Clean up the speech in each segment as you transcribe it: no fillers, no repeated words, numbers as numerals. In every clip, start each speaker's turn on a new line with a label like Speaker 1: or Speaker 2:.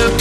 Speaker 1: Morning,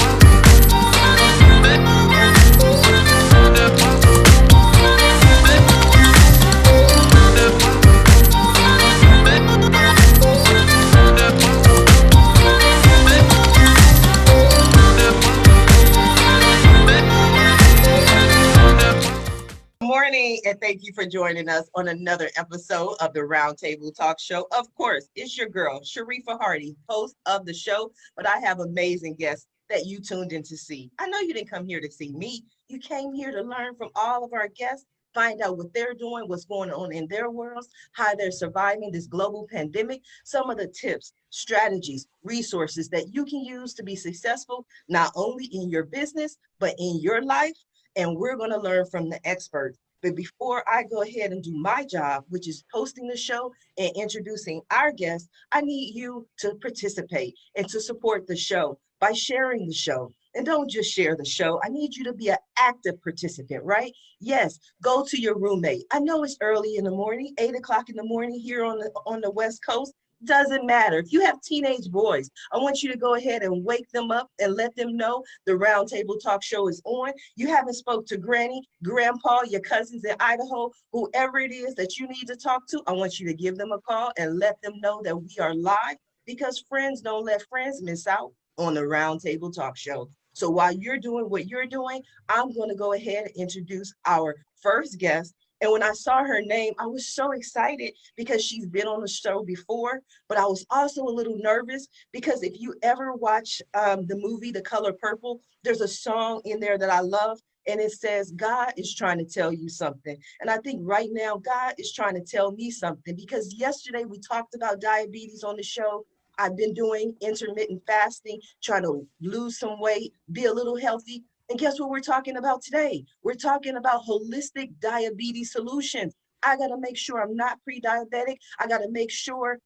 Speaker 1: and thank you for joining us on another episode of the Roundtable Talk Show. Of course, it's your girl, Sharifa Hardy, host of the show, but I have amazing guests that you tuned in to see. I know you didn't come here to see me. You came here to learn from all of our guests, find out what they're doing, what's going on in their worlds, how they're surviving this global pandemic, some of the tips, strategies, resources that you can use to be successful, not only in your business, but in your life. And we're going to learn from the experts. But before I go ahead and do my job, which is hosting the show and introducing our guests, I need you to participate and to support the show by sharing the show. And don't just share the show. I need you to be an active participant, right? Yes, go to your roommate. I know it's early in the morning, 8 o'clock in the morning here on the West Coast. Doesn't matter. If you have teenage boys, I want you to go ahead and wake them up and let them know the Roundtable Talk Show is on. You haven't spoke to granny, grandpa, your cousins in Idaho, whoever it is that you need to talk to. I want you to give them a call and let them know that we are live, because friends don't let friends miss out on the Roundtable Talk Show. So while you're doing what you're doing, I'm going to go ahead and introduce our first guest. And when I saw her name, I was so excited because she's been on the show before, but I was also a little nervous because if you ever watch the movie, The Color Purple, there's a song in there that I love, and it says, God is trying to tell you something. And I think right now, God is trying to tell me something, because yesterday we talked about diabetes on the show. I've been doing intermittent fasting, trying to lose some weight, be a little healthy. And guess what we're talking about today? We're talking about holistic diabetes solutions. I got to make sure I'm not pre-diabetic. I got to make sure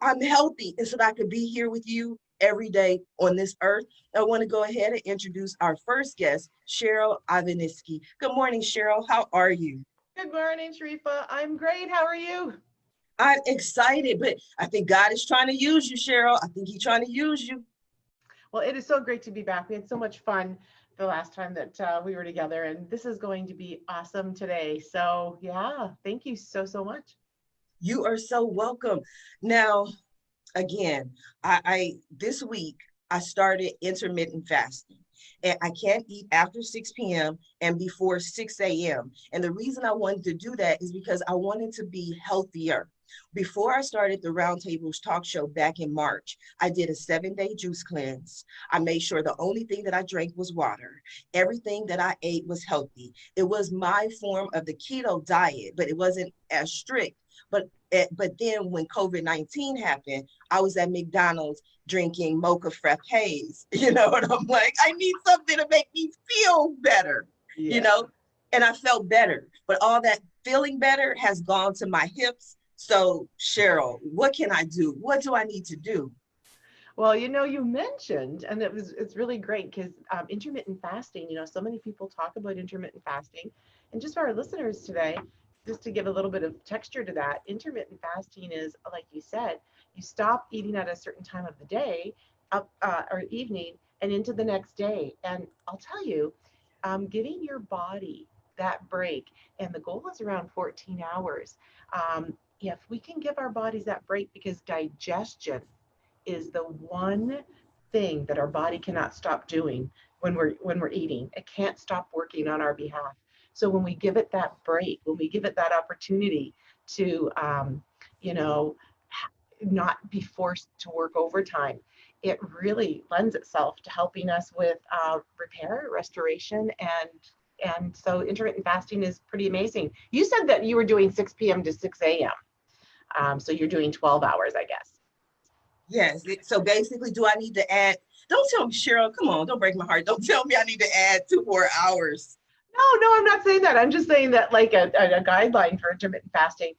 Speaker 1: I'm healthy, and so that I could be here with you every day on this earth. I want to go ahead and introduce our first guest, Cheryl Ivaniski. Good morning, Cheryl. How are you?
Speaker 2: Good morning, Sharifa. I'm great. How are you?
Speaker 1: I'm excited, but I think God is trying to use you, Cheryl. I think he's trying to use you.
Speaker 2: Well, it is so great to be back. We had so much fun the last time that we were together, and this is going to be awesome today. So yeah, thank you so much.
Speaker 1: You are so welcome. Now, again, I this week I started intermittent fasting, and I can't eat after 6 p.m. and before 6 a.m. And the reason I wanted to do that is because I wanted to be healthier. Before I started the Roundtables Talk Show back in March, I did a 7-day juice cleanse. I made sure the only thing that I drank was water. Everything that I ate was healthy. It was my form of the keto diet, but it wasn't as strict. But then when COVID-19 happened, I was at McDonald's drinking mocha frappes, and I'm like, I need something to make me feel better, you
Speaker 2: Yeah.
Speaker 1: know, and I felt better. But all that feeling better has gone to my hips. So, Cheryl, what can I do? What do I need to do?
Speaker 2: Well, you mentioned, and it's really great because intermittent fasting. So many people talk about intermittent fasting, and just for our listeners today, just to give a little bit of texture to that, intermittent fasting is, like you said, you stop eating at a certain time of the day, up or evening, and into the next day. And I'll tell you, giving your body that break, and the goal is around 14 hours. If we can give our bodies that break, because digestion is the one thing that our body cannot stop doing when we're eating. It can't stop working on our behalf. So when we give it that break, when we give it that opportunity to, you know, not be forced to work overtime, it really lends itself to helping us with repair, restoration, and so intermittent fasting is pretty amazing. You said that you were doing 6 p.m. to 6 a.m. So you're doing 12 hours, I guess.
Speaker 1: Yes. So basically, do I need to add? Don't tell me, Cheryl. Come on, don't break my heart. Don't tell me I need to add 2 more hours.
Speaker 2: No, I'm not saying that. I'm just saying that, like a guideline for intermittent fasting.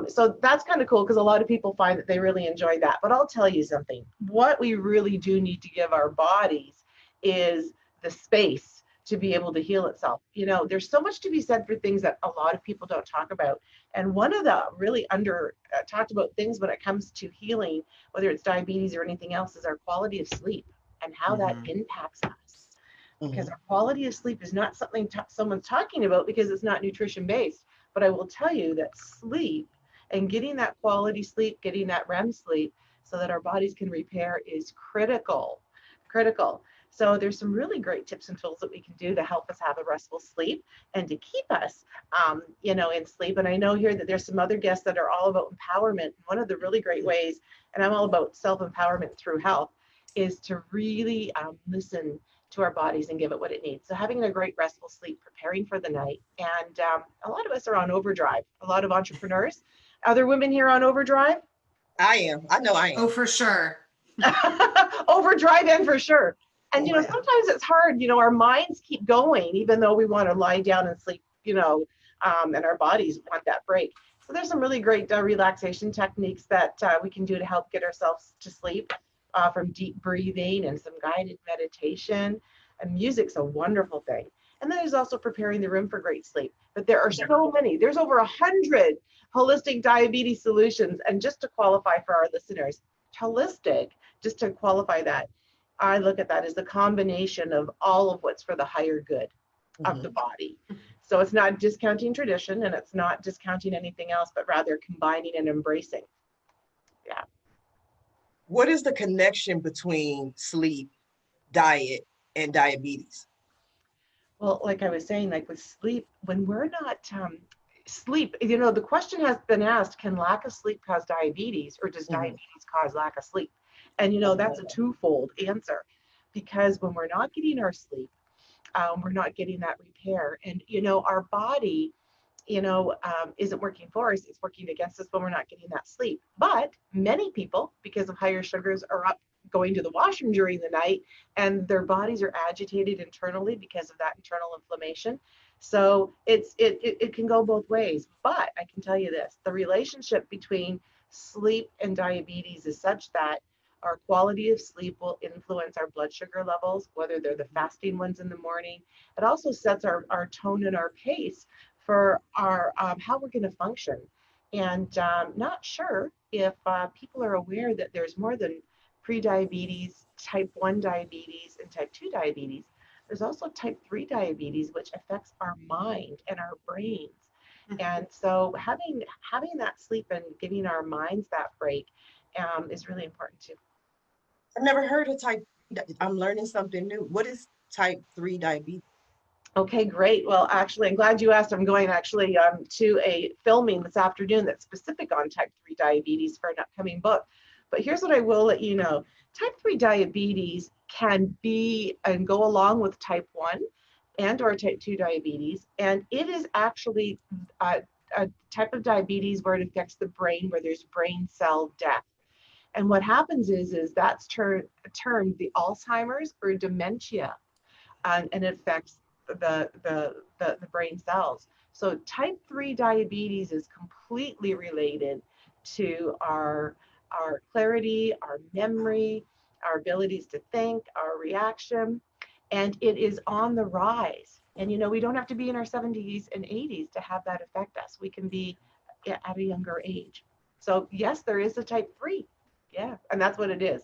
Speaker 2: So that's kind of cool because a lot of people find that they really enjoy that. But I'll tell you something. What we really do need to give our bodies is the space to be able to heal itself. There's so much to be said for things that a lot of people don't talk about. And one of the really under talked about things when it comes to healing, whether it's diabetes or anything else, is our quality of sleep. and how that impacts us. Because
Speaker 1: Mhm.
Speaker 2: our quality of sleep is not something someone's talking about because it's not nutrition based. But I will tell you that sleep and getting that quality sleep, getting that REM sleep so that our bodies can repair is critical, critical. So there's some really great tips and tools that we can do to help us have a restful sleep and to keep us, in sleep. And I know here that there's some other guests that are all about empowerment. One of the really great ways, and I'm all about self-empowerment through health, is to really listen to our bodies and give it what it needs. So having a great restful sleep, preparing for the night. And a lot of us are on overdrive. A lot of entrepreneurs. Other women here on overdrive?
Speaker 1: I am. I know I
Speaker 3: Oh,
Speaker 1: am.
Speaker 3: for sure.
Speaker 2: Overdrive in for sure. And,
Speaker 1: Yeah.
Speaker 2: sometimes it's hard, our minds keep going, even though we want to lie down and sleep, and our bodies want that break. So there's some really great relaxation techniques that we can do to help get ourselves to sleep, from deep breathing and some guided meditation. And music's a wonderful thing. And then there's also preparing the room for great sleep. But there are so many. There's over 100 holistic diabetes solutions. And just to qualify for our listeners, holistic, just to qualify that, I look at that as the combination of all of what's for the higher good of the body. So it's not discounting tradition and it's not discounting anything else, but rather combining and embracing. Yeah.
Speaker 1: What is the connection between sleep, diet, and diabetes?
Speaker 2: Well, like I was saying, like with sleep, when we're not sleep, the question has been asked, can lack of sleep cause diabetes or does diabetes cause lack of sleep? And, that's a twofold answer, because when we're not getting our sleep, we're not getting that repair. And, our body, isn't working for us, it's working against us when we're not getting that sleep. But many people, because of higher sugars, are up going to the washroom during the night and their bodies are agitated internally because of that internal inflammation. So it can go both ways. But I can tell you this, the relationship between sleep and diabetes is such that our quality of sleep will influence our blood sugar levels, whether they're the fasting ones in the morning. It also sets our tone and our pace for our how we're going to function. And not sure if people are aware that there's more than pre-diabetes, type 1 diabetes, and type 2 diabetes. There's also type 3 diabetes, which affects our mind and our brains. And so having that sleep and giving our minds that break is really important too.
Speaker 1: I've never heard of type. I'm learning something new. What is type 3 diabetes?
Speaker 2: Okay, great. Well, actually, I'm glad you asked. I'm going actually to a filming this afternoon that's specific on type 3 diabetes for an upcoming book. But here's what I will let you know. Type 3 diabetes can be and go along with type 1 and or type 2 diabetes. And it is actually a type of diabetes where it affects the brain, where there's brain cell death. And what happens is that's termed the Alzheimer's or dementia, and it affects the brain cells. So type 3 diabetes is completely related to our clarity, our memory, our abilities to think, our reaction, and it is on the rise. And we don't have to be in our 70s and 80s to have that affect us. We can be at a younger age. So yes, there is a type 3. Yeah, and that's what it is.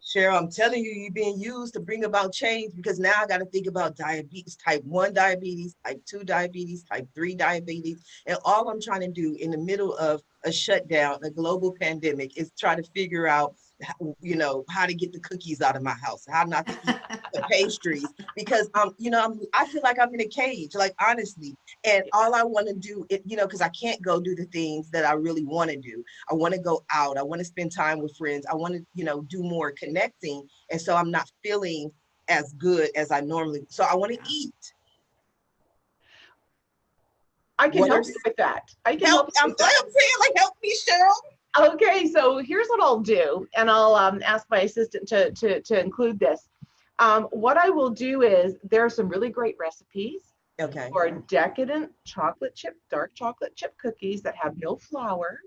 Speaker 1: Cheryl, I'm telling you, you're being used to bring about change, because now I got to think about diabetes, type 1 diabetes, type 2 diabetes, type 3 diabetes. And all I'm trying to do in the middle of a shutdown, a global pandemic, is try to figure out, how to get the cookies out of my house, how not to eat the pastries, because I feel like I'm in a cage, like honestly. And all I want to do, because I can't go do the things that I really want to do. I want to go out. I want to spend time with friends. I want to, do more connecting. And so I'm not feeling as good as I normally. So I want to eat.
Speaker 2: I can help you with that. I can help you with that.
Speaker 1: I'm saying, like, help me, Cheryl.
Speaker 2: Okay, so here's what I'll do, and I'll ask my assistant to include this. What I will do is there are some really great recipes for decadent dark chocolate chip cookies that have no flour.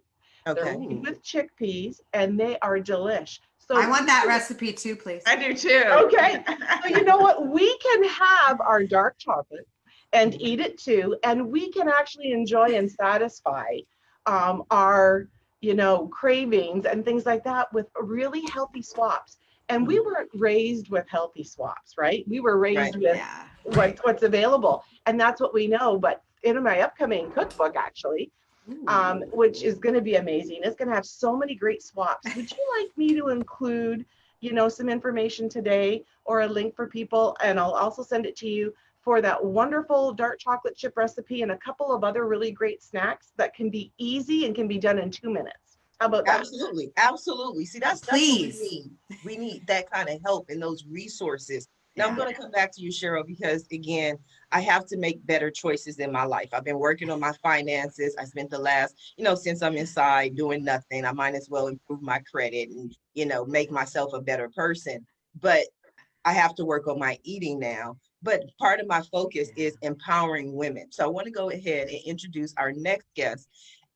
Speaker 2: They're made with chickpeas, and they are delish. So
Speaker 3: I want that recipe too, please.
Speaker 2: I do too. Okay, so you know what? We can have our dark chocolate and eat it too, and we can actually enjoy and satisfy our cravings and things like that with really healthy swaps. And we weren't raised with healthy swaps, right? We were raised with
Speaker 3: Yeah.
Speaker 2: what's available. And that's what we know. But in my upcoming cookbook, actually, which is going to be amazing, it's going to have so many great swaps. Would you like me to include, some information today or a link for people? And I'll also send it to you for that wonderful dark chocolate chip recipe and a couple of other really great snacks that can be easy and can be done in 2 minutes. How about that?
Speaker 1: Absolutely. Absolutely. See, that's what we
Speaker 3: Please.
Speaker 1: need. We need that kind of help and those resources. Now, I'm
Speaker 3: Yeah.
Speaker 1: going to come back to you, Cheryl, because again, I have to make better choices in my life. I've been working on my finances. I spent the last, since I'm inside doing nothing, I might as well improve my credit and, make myself a better person. But I have to work on my eating now. But part of my focus is empowering women. So I want to go ahead and introduce our next guest,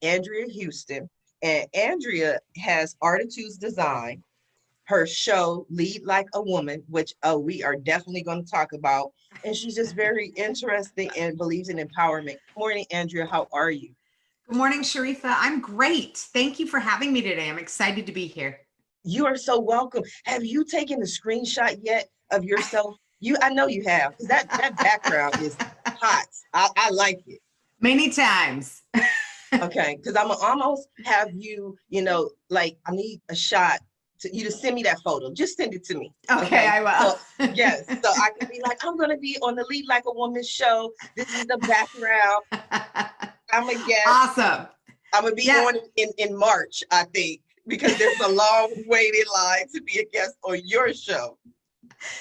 Speaker 1: Andrea Heuston. And Andrea has Artitudes Design, her show Lead Like a Woman, which we are definitely going to talk about. And she's just very interesting and believes in empowerment. Good morning, Andrea. How are you?
Speaker 3: Good morning, Sharifa. I'm great. Thank you for having me today. I'm excited to be here.
Speaker 1: You are so welcome. Have you taken a screenshot yet of yourself? I know you have, because that background is hot. I like it.
Speaker 3: Many times.
Speaker 1: Okay, because I'm gonna almost have you, I need a shot to you to send me that photo. Just send it to me.
Speaker 3: Okay, I will.
Speaker 1: So, yes, so I can be like, I'm gonna be on the Lead Like a Woman show. This is the background. I'm a guest.
Speaker 3: Awesome.
Speaker 1: I'm gonna be on in March, I think, because there's a long waiting line to be a guest on your show.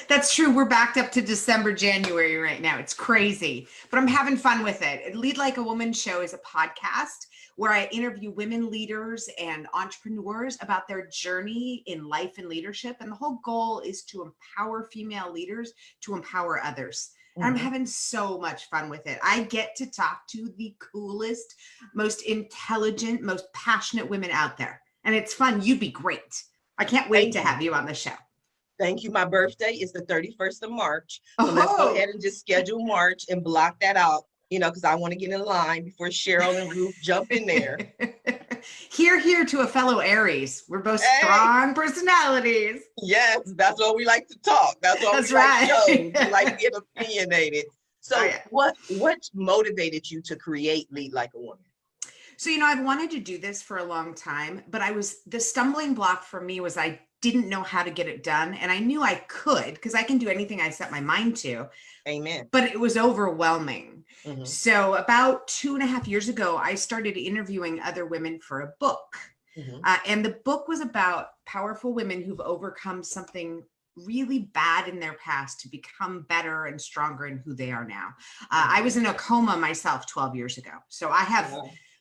Speaker 3: That's true. We're backed up to December, January right now. It's crazy, but I'm having fun with it. Lead Like a Woman show is a podcast where I interview women leaders and entrepreneurs about their journey in life and leadership. And the whole goal is to empower female leaders to empower others. And I'm having so much fun with it. I get to talk to the coolest, most intelligent, most passionate women out there. And it's fun. You'd be great. I can't wait to have you on the show.
Speaker 1: Thank you. My birthday is the 31st of March. So let's go ahead and just schedule March and block that out, because I want to get in line before Cheryl and Ruth jump in there.
Speaker 3: Here to a fellow Aries. We're both strong personalities.
Speaker 1: Yes, that's what we like to talk. That's what we like shows. We like to get opinionated. So what motivated you to create Lead Like a Woman?
Speaker 3: So, I've wanted to do this for a long time, but the stumbling block for me was I didn't know how to get it done. And I knew I could, because I can do anything I set my mind to.
Speaker 1: Amen.
Speaker 3: But it was overwhelming. So about 2.5 years ago, I started interviewing other women for a book. And the book was about powerful women who've overcome something really bad in their past to become better and stronger in who they are now. I was in a coma myself 12 years ago. So I have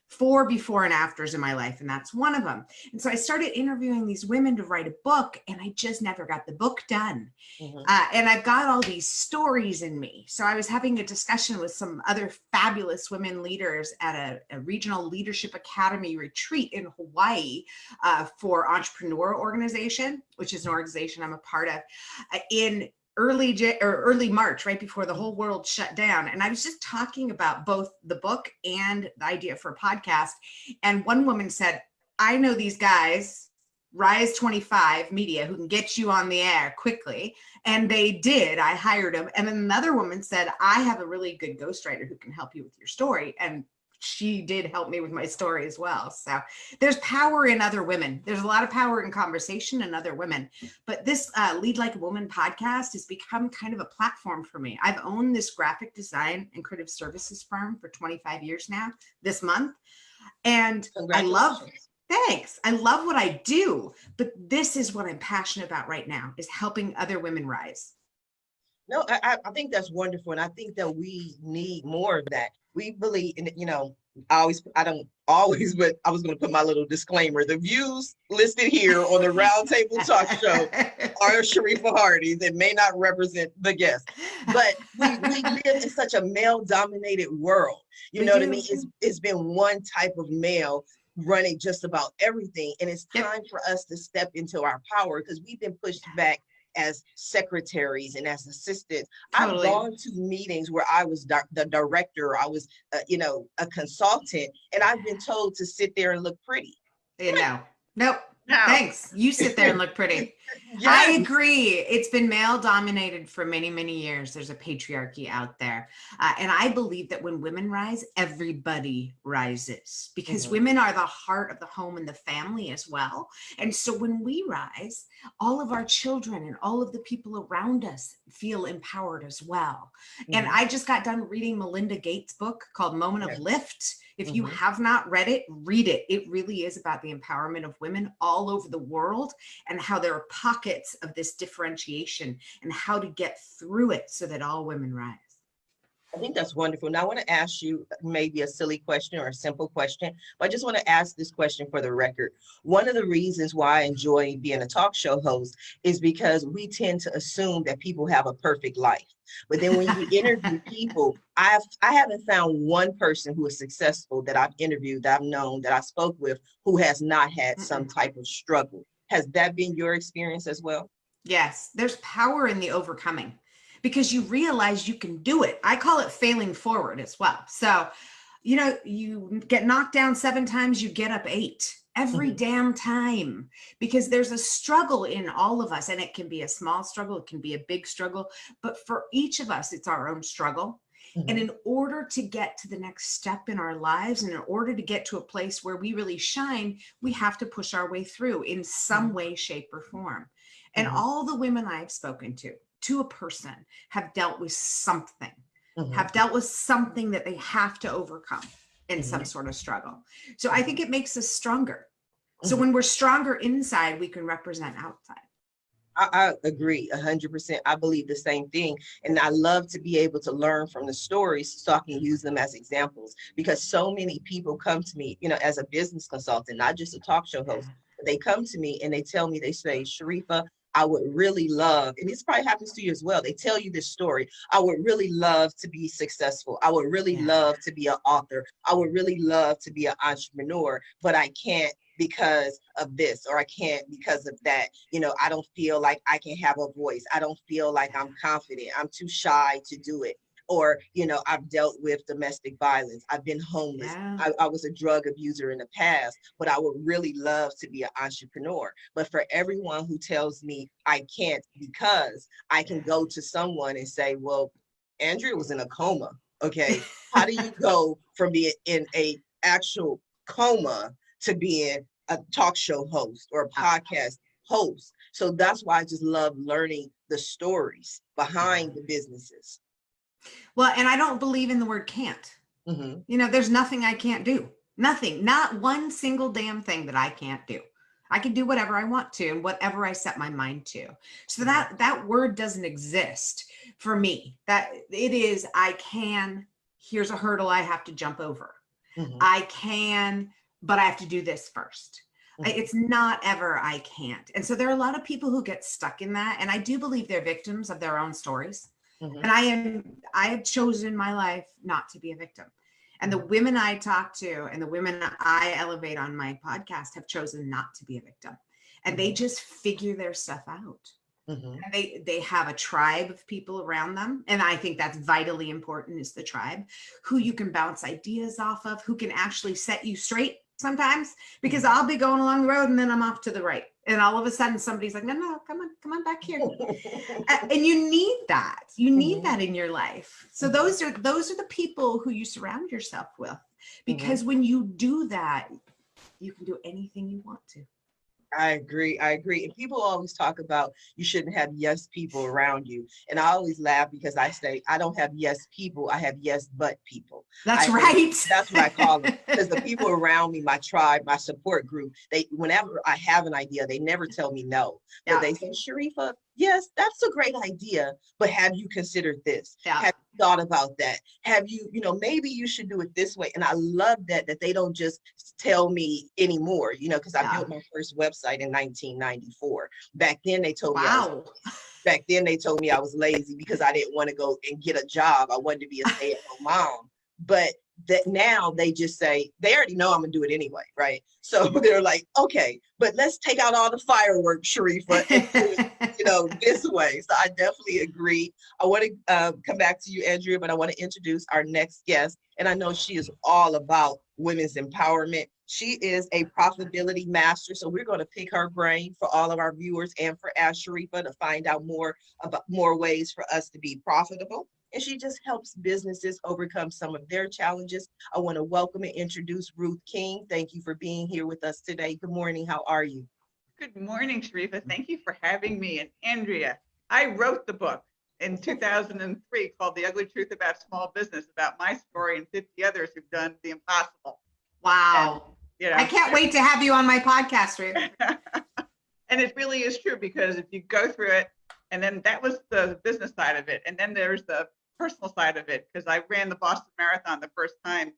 Speaker 3: 4 before and afters in my life, and that's one of them. And so I started interviewing these women to write a book, and I just never got the book done. And I've got all these stories in me. So I was having a discussion with some other fabulous women leaders at a regional leadership academy retreat in Hawaii for Entrepreneur Organization, which is an organization I'm a part of, in early March, right before the whole world shut down. And I was just talking about both the book and the idea for a podcast. And one woman said, I know these guys, Rise 25 Media, who can get you on the air quickly. And they did. I hired them. And then another woman said, I have a really good ghostwriter who can help you with your story. And she did help me with my story as well. So there's power in other women. There's a lot of power in conversation in other women. But this Lead Like a Woman podcast has become kind of a platform for me. I've owned this graphic design and creative services firm for 25 years now this month. And I love what I do. But this is what I'm passionate about right now, is helping other women rise.
Speaker 1: No, I think that's wonderful. And I think that we need more of that. We believe in, I don't always, but I was going to put my little disclaimer. The views listed here on the Roundtable Talk Show are Sharifa Hardy's. It may not represent the guest, but we live in such a male-dominated world. You know what I mean? It's been one type of male running just about everything. And it's time for us to step into our power, because we've been pushed back as secretaries and as assistants.
Speaker 3: Totally.
Speaker 1: I've gone to meetings where I was the director, I was, a consultant, and I've been told to sit there and look pretty.
Speaker 3: Nope. Thanks. You sit there and look pretty. I
Speaker 1: Yes.
Speaker 3: agree. It's been male dominated for many, many years. There's a patriarchy out there. And I believe that when women rise, everybody rises because women are the heart of the home and the family as well. And so when we rise, all of our children and all of the people around us feel empowered as well. And I just got done reading Melinda Gates' book called Moment of Lift. If you have not read it, read it. It really is about the empowerment of women all over the world and how there are pockets of this differentiation and how to get through it so that all women rise.
Speaker 1: I think that's wonderful. Now I want to ask you maybe a silly question or a simple question, but I just want to ask this question for the record. One of the reasons why I enjoy being a talk show host is because we tend to assume that people have a perfect life. But then when you interview people, I haven't found one person who is successful that I've interviewed, that I've known, that I spoke with, who has not had some type of struggle. Has that been your experience as well?
Speaker 3: Yes, there's power in the overcoming because you realize you can do it. I call it failing forward as well. So, you know, you get knocked down 7 times, you get up 8 every damn time, because there's a struggle in all of us, and it can be a small struggle, it can be a big struggle, but for each of us, it's our own struggle. And in order to get to the next step in our lives, and in order to get to a place where we really shine, we have to push our way through in some way, shape, or form. And all the women I've spoken to a person, have dealt with something, have dealt with something that they have to overcome in some sort of struggle. So I think it makes us stronger. So when we're stronger inside, we can represent outside.
Speaker 1: I agree 100%. I believe the same thing. And I love to be able to learn from the stories so I can use them as examples, because so many people come to me, you know, as a business consultant, not just a talk show host, but they come to me and they tell me, they say, Sharifa, I would really love, and this probably happens to you as well. They tell you this story. I would really love to be successful. I would really love to be an author. I would really love to be an entrepreneur, but I can't because of this, or I can't because of that. You know, I don't feel like I can have a voice. I don't feel like I'm confident. I'm too shy to do it. Or, you know, I've dealt with domestic violence. I've been homeless. I was a drug abuser in the past, but I would really love to be an entrepreneur. But for everyone who tells me I can't because, I can go to someone and say, well, Andrea was in a coma. Okay. How do you go from being in a actual coma to being a talk show host or a podcast host? So that's why I just love learning the stories behind the businesses.
Speaker 3: Well, and I don't believe in the word can't. You know, there's nothing I can't do. Nothing, not one single damn thing that I can't do. I can do whatever I want to and whatever I set my mind to. So that word doesn't exist for me. That it is, I can, here's a hurdle I have to jump over. I can, but I have to do this first. It's not ever I can't. And so there are a lot of people who get stuck in that. And I do believe they're victims of their own stories. And I have chosen my life not to be a victim. And the women I talk to and the women I elevate on my podcast have chosen not to be a victim. And they just figure their stuff out. And they have a tribe of people around them. And I think that's vitally important, is the tribe, who you can bounce ideas off of, who can actually set you straight sometimes, because I'll be going along the road and then I'm off to the right. And all of a sudden somebody's like, no, come on back here. And you need that. You need that in your life. So those are the people who you surround yourself with, because when you do that, you can do anything you want to.
Speaker 1: I agree. And people always talk about you shouldn't have yes people around you. And I always laugh because I say, I don't have yes people. I have yes but people.
Speaker 3: That's right.
Speaker 1: That's what I call them. Because the people around me, my tribe, my support group, whenever I have an idea, they never tell me no. But they say, Sharifa, yes, that's a great idea, but have you considered this? Have you thought about that? Have you, maybe you should do it this way. And I love that they don't just tell me anymore, because I built my first website in 1994. Back then they told me I was lazy because I didn't want to go and get a job. I wanted to be a stay-at-home mom. But that now they just say, they already know I'm gonna do it anyway, right? So they're like, okay, but let's take out all the fireworks, Sharifa, and do it, go this way. So I definitely agree. I want to come back to you, Andrea, but I want to introduce our next guest. And I know she is all about women's empowerment. She is a profitability master. So we're going to pick her brain for all of our viewers and for Sharifa to find out more about more ways for us to be profitable. And she just helps businesses overcome some of their challenges. I want to welcome and introduce Ruth King. Thank you for being here with us today. Good morning. How are you?
Speaker 4: Good morning, Sharifa. Thank you for having me. And Andrea, I wrote the book in 2003 called The Ugly Truth About Small Business, about my story and 50 others who've done the impossible.
Speaker 3: Wow.
Speaker 4: And, you know,
Speaker 3: I can't wait to have you on my podcast, Ruth.
Speaker 4: And it really is true, because if you go through it, and then that was the business side of it. And then there's the personal side of it, because I ran the Boston Marathon the first time.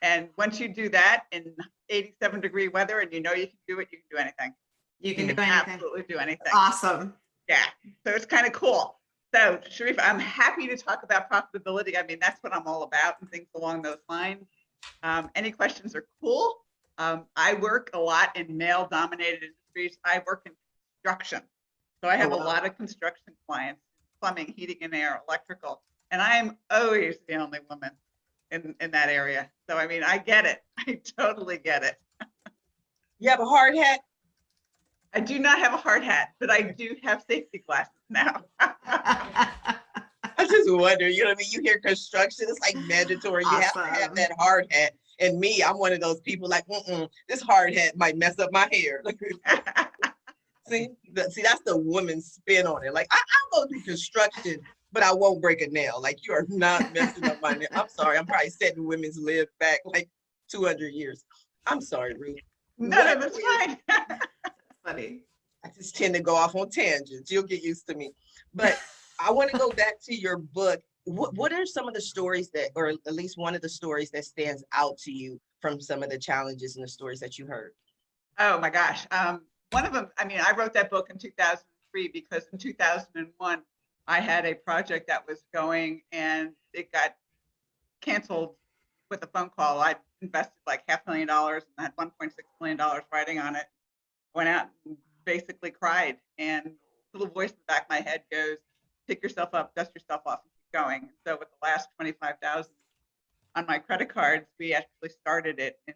Speaker 4: And once you do that in 87-degree weather and you know you can do it, you can do anything.
Speaker 3: You can do anything.
Speaker 4: Absolutely do anything.
Speaker 3: Awesome.
Speaker 4: Yeah. So it's kind of cool. So Sharifa, I'm happy to talk about profitability. I mean, that's what I'm all about and things along those lines. Any questions are cool. I work a lot in male-dominated industries. I work in construction. So I have a lot of construction clients, plumbing, heating and air, electrical, and I am always the only woman in that area. So, I mean, I get it. I totally get it.
Speaker 1: You have a hard hat?
Speaker 4: I do not have a hard hat, but I do have safety glasses now.
Speaker 1: I just wonder, you know what I mean? You hear construction, it's like mandatory. You have to have that hard hat. And me, I'm one of those people like, this hard hat might mess up my hair. See, that's the woman's spin on it. Like, I'll go through construction, but I won't break a nail. Like, you are not messing up my nail. I'm sorry. I'm probably setting women's live back like 200 years. I'm sorry, Ruth.
Speaker 4: No, that's fine.
Speaker 3: Funny.
Speaker 1: I just tend to go off on tangents. You'll get used to me. But I want to go back to your book. What are some of the stories that, or at least one of the stories that stands out to you from some of the challenges and the stories that you heard?
Speaker 4: Oh my gosh. One of them, I mean, I wrote that book in 2003 because in 2001, I had a project that was going and it got canceled with a phone call. I invested like $500,000 and I had $1.6 million writing on it. Went out and basically cried, and a little voice in the back of my head goes, pick yourself up, dust yourself off, and keep going. So with the last 25,000 on my credit cards, we actually started it in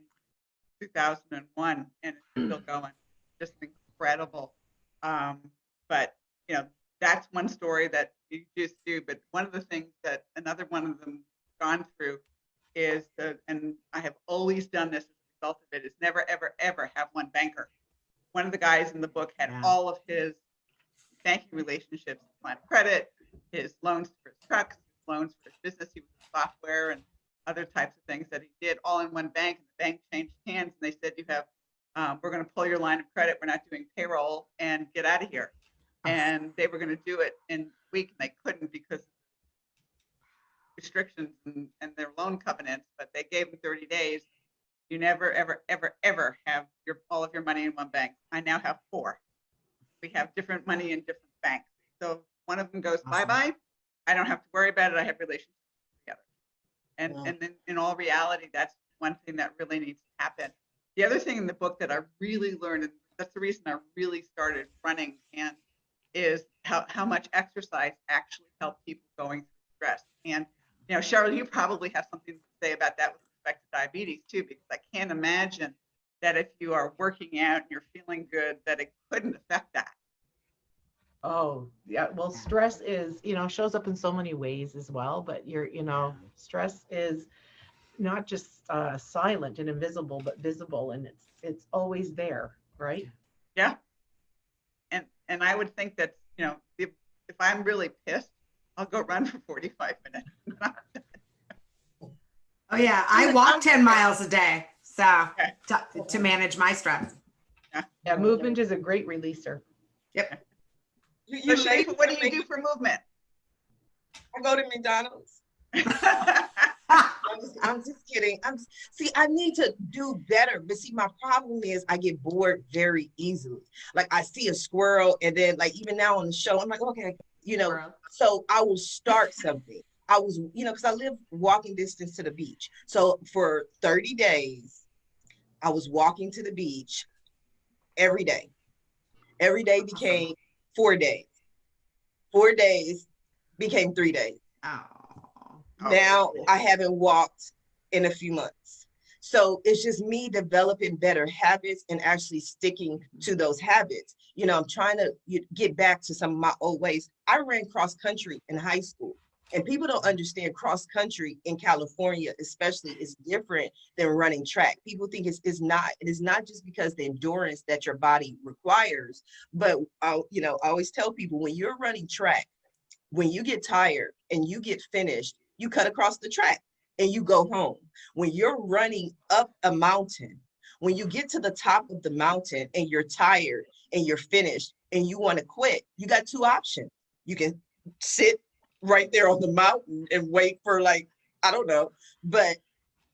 Speaker 4: 2001, and it's still going. Just incredible. But you know, that's one story that you just do. But one of the things that another one of them gone through is and I have always done this as a result of it, is never, ever, ever have one banker. One of the guys in the book had all of his banking relationships, line of credit, his loans for his trucks, his loans for his business. He was software and other types of things that he did all in one bank. And the bank changed hands and they said, you have, we're going to pull your line of credit. We're not doing payroll and get out of here. And they were going to do it in a week and they couldn't because of restrictions and their loan covenants, but they gave them 30 days. You never, ever, ever, ever have all of your money in one bank. I now have 4. We have different money in different banks. So one of them goes bye-bye. I don't have to worry about it. I have relationships together. And then in all reality, that's one thing that really needs to happen. The other thing in the book that I really learned, and that's the reason I really started running, and is how much exercise actually helps people going through stress. And you know, Cheryl, you probably have something to say about that with respect to diabetes too, because I can't imagine that if you are working out and you're feeling good, that it couldn't affect that.
Speaker 2: Oh, yeah. Well, stress is, shows up in so many ways as well, but stress is not just silent and invisible, but visible, and it's always there, right?
Speaker 4: Yeah. And I would think that, if I'm really pissed, I'll go run for 45 minutes.
Speaker 3: Oh yeah, I walk 10 miles a day, so to manage my stress.
Speaker 2: Yeah, movement is a great releaser.
Speaker 3: Yep.
Speaker 4: So Sharifa, what do you do for movement?
Speaker 1: I go to McDonald's. I'm just kidding. I need to do better, but see, my problem is I get bored very easily. Like I see a squirrel, and then like even now on the show, I'm like, okay, so I will start something. I was, because I live walking distance to the beach. So for 30 days, I was walking to the beach every day. Every day became 4 days. 4 days became 3 days.
Speaker 3: Oh.
Speaker 1: Now I haven't walked in a few months. So it's just me developing better habits and actually sticking to those habits. I'm trying to get back to some of my old ways. I ran cross country in high school, and people don't understand cross country in California, especially, is different than running track. People think it's not. It is not just because the endurance that your body requires, but I always tell people, when you're running track, when you get tired and you get finished, you cut across the track and you go home. When you're running up a mountain, when you get to the top of the mountain and you're tired and you're finished and you want to quit, you got two options. You can sit right there on the mountain and wait for, like, I don't know,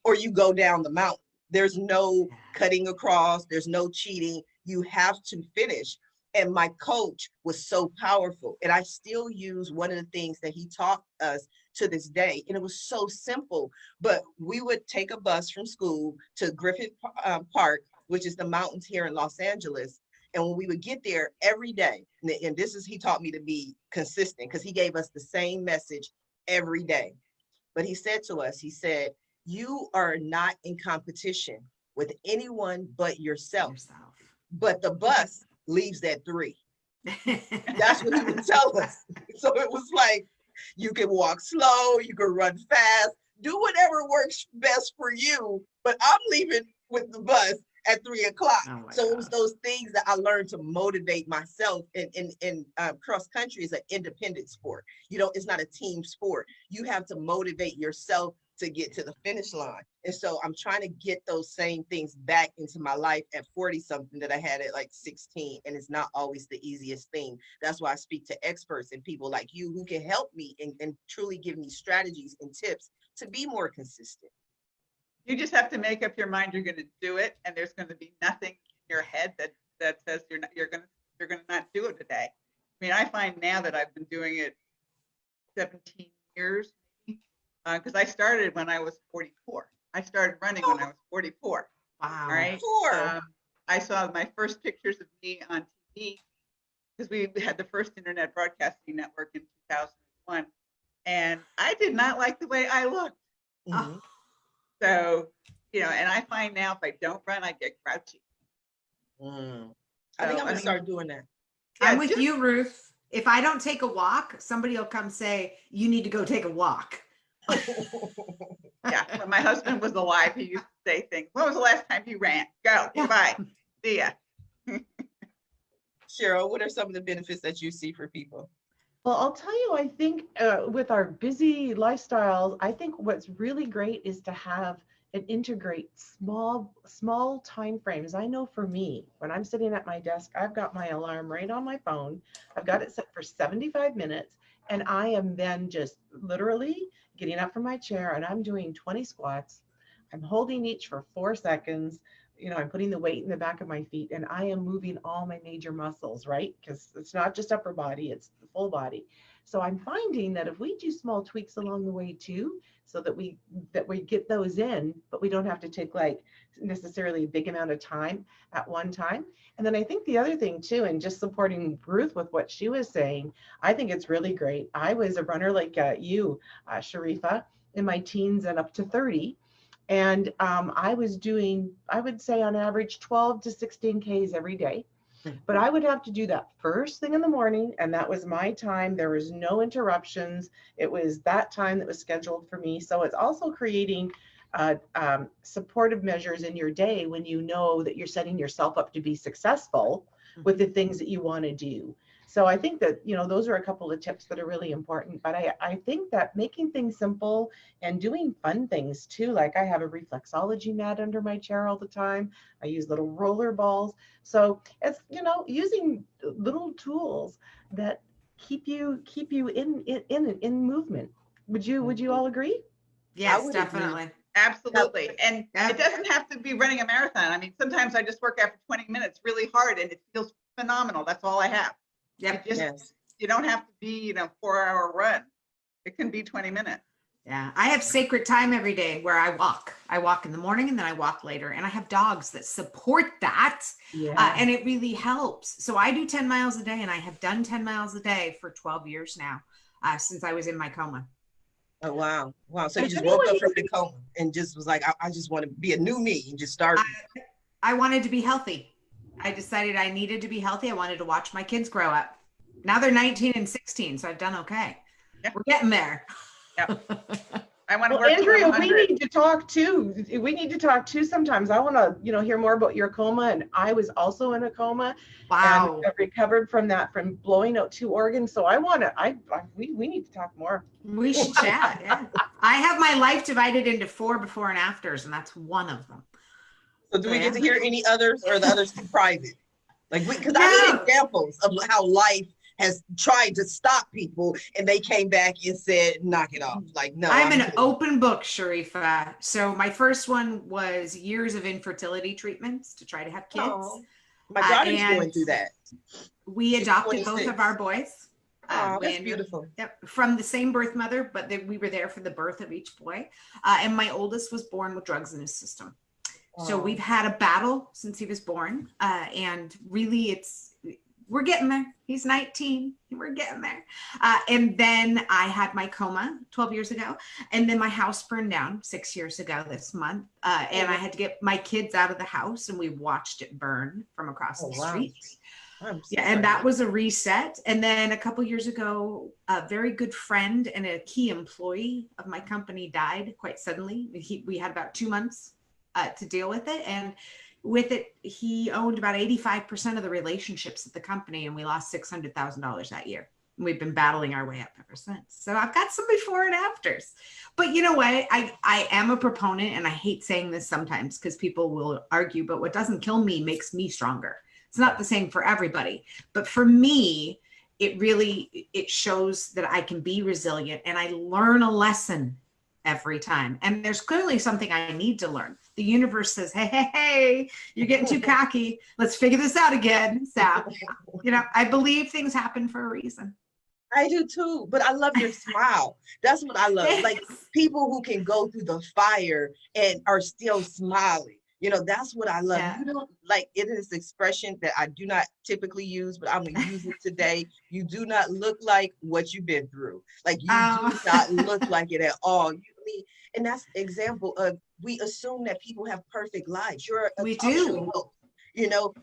Speaker 1: or you go down the mountain. There's no cutting across, there's no cheating. You have to finish. And my coach was so powerful. And I still use one of the things that he taught us to this day. And it was so simple. But we would take a bus from school to Griffith Park, which is the mountains here in Los Angeles. And when we would get there every day, and he taught me to be consistent, because he gave us the same message every day. But he said to us, he said, you are not in competition with anyone but yourself. But the bus leaves at 3. That's what he would tell us. So it was like, you can walk slow, you can run fast, do whatever works best for you, but I'm leaving with the bus at 3 o'clock. So it was those things that I learned to motivate myself. In cross country is an independent sport. It's not a team sport. You have to motivate yourself to get to the finish line. And so I'm trying to get those same things back into my life at 40 something that I had at like 16. And it's not always the easiest thing. That's why I speak to experts and people like you who can help me and truly give me strategies and tips to be more consistent.
Speaker 4: You just have to make up your mind you're going to do it, and there's going to be nothing in your head that says you're going to not do it today. I mean, I find now that I've been doing it 17 years, because I started when I was 44. I started running when I was 44.
Speaker 3: Wow.
Speaker 4: Right. I saw my first pictures of me on TV because we had the first internet broadcasting network in 2001, and I did not like the way I looked.
Speaker 1: Mm-hmm.
Speaker 4: So, and I find now if I don't run, I get grouchy.
Speaker 1: I think I'm going to start doing that.
Speaker 3: I'm with you, Ruth. If I don't take a walk, somebody will come say, you need to go take a walk.
Speaker 4: Yeah, when my husband was alive, he used to say things. When was the last time you ran? Go, goodbye, see ya.
Speaker 1: Cheryl, what are some of the benefits that you see for people?
Speaker 2: Well, I'll tell you, I think with our busy lifestyles, I think what's really great is to have and integrate small time frames. I know for me, when I'm sitting at my desk, I've got my alarm right on my phone. I've got it set for 75 minutes, and I am then just literally getting up from my chair and I'm doing 20 squats. I'm holding each for 4 seconds. I'm putting the weight in the back of my feet, and I am moving all my major muscles, right? Because it's not just upper body, it's the full body. So I'm finding that if we do small tweaks along the way too, so that we get those in, but we don't have to take like necessarily a big amount of time at one time. And then I think the other thing too, and just supporting Ruth with what she was saying, I think it's really great. I was a runner like you, Sharifa, in my teens and up to 30. And I was doing, I would say on average, 12 to 16 Ks every day. But I would have to do that first thing in the morning, and that was my time. There was no interruptions. It was that time that was scheduled for me. So it's also creating supportive measures in your day when you know that you're setting yourself up to be successful with the things that you want to do. So I think that, those are a couple of tips that are really important. But I think that making things simple and doing fun things too, like I have a reflexology mat under my chair all the time. I use little roller balls. So it's, using little tools that keep you in movement. Would you all agree?
Speaker 3: Yes, definitely.
Speaker 4: Agree. Absolutely. And it doesn't have to be running a marathon. I mean, sometimes I just work out for 20 minutes really hard and it feels phenomenal. That's all I have. Yep. You don't have to be, 4-hour run. It can be 20 minutes.
Speaker 3: Yeah, I have sacred time every day where I walk. I walk in the morning and then I walk later. And I have dogs that support that.
Speaker 2: Yeah.
Speaker 3: And it really helps. So I do 10 miles a day, and I have done 10 miles a day for 12 years now, since I was in my coma.
Speaker 1: Oh, wow. Wow. So you
Speaker 2: Has
Speaker 1: just woke up
Speaker 2: anybody-
Speaker 1: from the coma and just was like, I just want to be a new me and just start.
Speaker 3: I wanted to be healthy. I decided I needed to be healthy. I wanted to watch my kids grow up. Now they're 19 and 16, so I've done okay.
Speaker 4: Yeah.
Speaker 3: We're getting there.
Speaker 4: Yeah. I want to
Speaker 2: Well,
Speaker 4: work till I'm
Speaker 2: Andrea, we
Speaker 4: 100.
Speaker 2: need to talk too. We need to talk too sometimes. I want to, hear more about your coma. And I was also in a coma
Speaker 3: Wow.
Speaker 2: and recovered from that, from blowing out 2 organs. So we need to talk more.
Speaker 3: We should chat. Yeah. I have my life divided into 4 before and afters, and that's one of them.
Speaker 1: So do we get
Speaker 3: Yeah.
Speaker 1: to hear any others, or the others too private? Like, because I
Speaker 3: No.
Speaker 1: need examples of how life has tried to stop people and they came back and said, knock it off. Like, no.
Speaker 3: I'm an
Speaker 1: good.
Speaker 3: open book, Sharifa. So my first one was years of infertility treatments to try to have kids.
Speaker 1: Oh, my daughter's
Speaker 3: and
Speaker 1: going through that.
Speaker 3: We
Speaker 1: She's
Speaker 3: adopted both
Speaker 1: 26.
Speaker 3: of our boys.
Speaker 1: Oh, that's
Speaker 3: when-
Speaker 1: beautiful.
Speaker 3: Yep, from the same birth mother, but we were there for the birth of each boy. And my oldest was born with drugs in his system. So
Speaker 1: Oh.
Speaker 3: we've had a battle since he was born. And really we're getting there. He's 19. We're getting there. And then I had my coma 12 years ago. And then my house burned down 6 years ago this month. And I had to get my kids out of the house, and we watched it burn from across the street.
Speaker 1: I'm so
Speaker 3: Yeah,
Speaker 1: sorry.
Speaker 3: and that was a reset. And then a couple years ago, a very good friend and a key employee of my company died quite suddenly. We had about 2 months to deal with it. And with it, he owned about 85% of the relationships at the company, and we lost $600,000 that year. And we've been battling our way up ever since. So I've got some before and afters. But you know what? I am a proponent, and I hate saying this sometimes because people will argue, but what doesn't kill me makes me stronger. It's not the same for everybody, but for me, it shows that I can be resilient, and I learn a lesson every time. And there's clearly something I need to learn. The universe says, hey, you're getting too cocky. Let's figure this out again. So, I believe things happen for a reason.
Speaker 1: I do too, but I love your smile. That's what I love. Like people who can go through the fire and are still smiling. That's what I love.
Speaker 3: Yeah.
Speaker 1: You don't like it is this expression that I do not typically use, but I'm gonna use it today. You do not look like what you've been through. Like you do not look like it at all. And that's the example of, we assume that people have perfect lives.
Speaker 3: We do.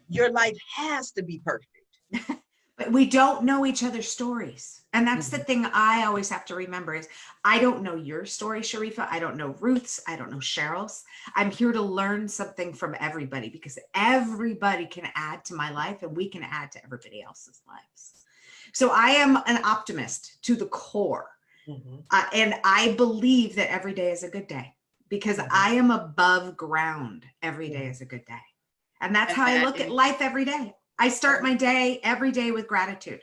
Speaker 1: Your life has to be perfect.
Speaker 3: But we don't know each other's stories. And that's the thing I always have to remember is I don't know your story, Sharifa. I don't know Ruth's. I don't know Cheryl's. I'm here to learn something from everybody, because everybody can add to my life, and we can add to everybody else's lives. So I am an optimist to the core. And I believe that every day is a good day, because I am above ground. Every day is a good day. And that's how I look at life every day. I start my day every day with gratitude.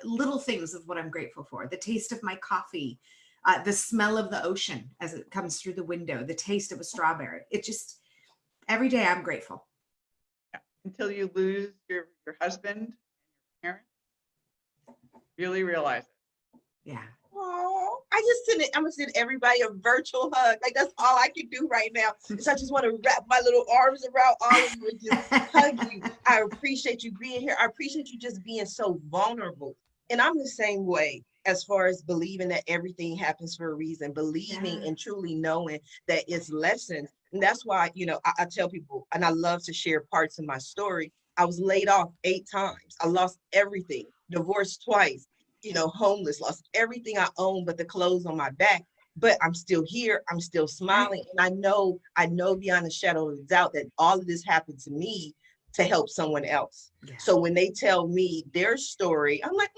Speaker 3: Little things of what I'm grateful for. The taste of my coffee, the smell of the ocean as it comes through the window, the taste of a strawberry. It just, every day I'm grateful.
Speaker 4: Until you lose your husband, your parents, really realize it.
Speaker 3: Yeah.
Speaker 1: Oh, I'm gonna send everybody a virtual hug. Like that's all I can do right now. So I just want to wrap my little arms around all of you and just hug you. I appreciate you being here. I appreciate you just being so vulnerable. And I'm the same way as far as believing that everything happens for a reason, believing and truly knowing that it's lessons. And that's why, I tell people, and I love to share parts of my story. I was laid off 8 times. I lost everything, divorced twice. Homeless, lost everything I own but the clothes on my back. But I'm still here. I'm still smiling. And I know beyond a shadow of a doubt that all of this happened to me to help someone else. Yeah. So when they tell me their story, I'm like,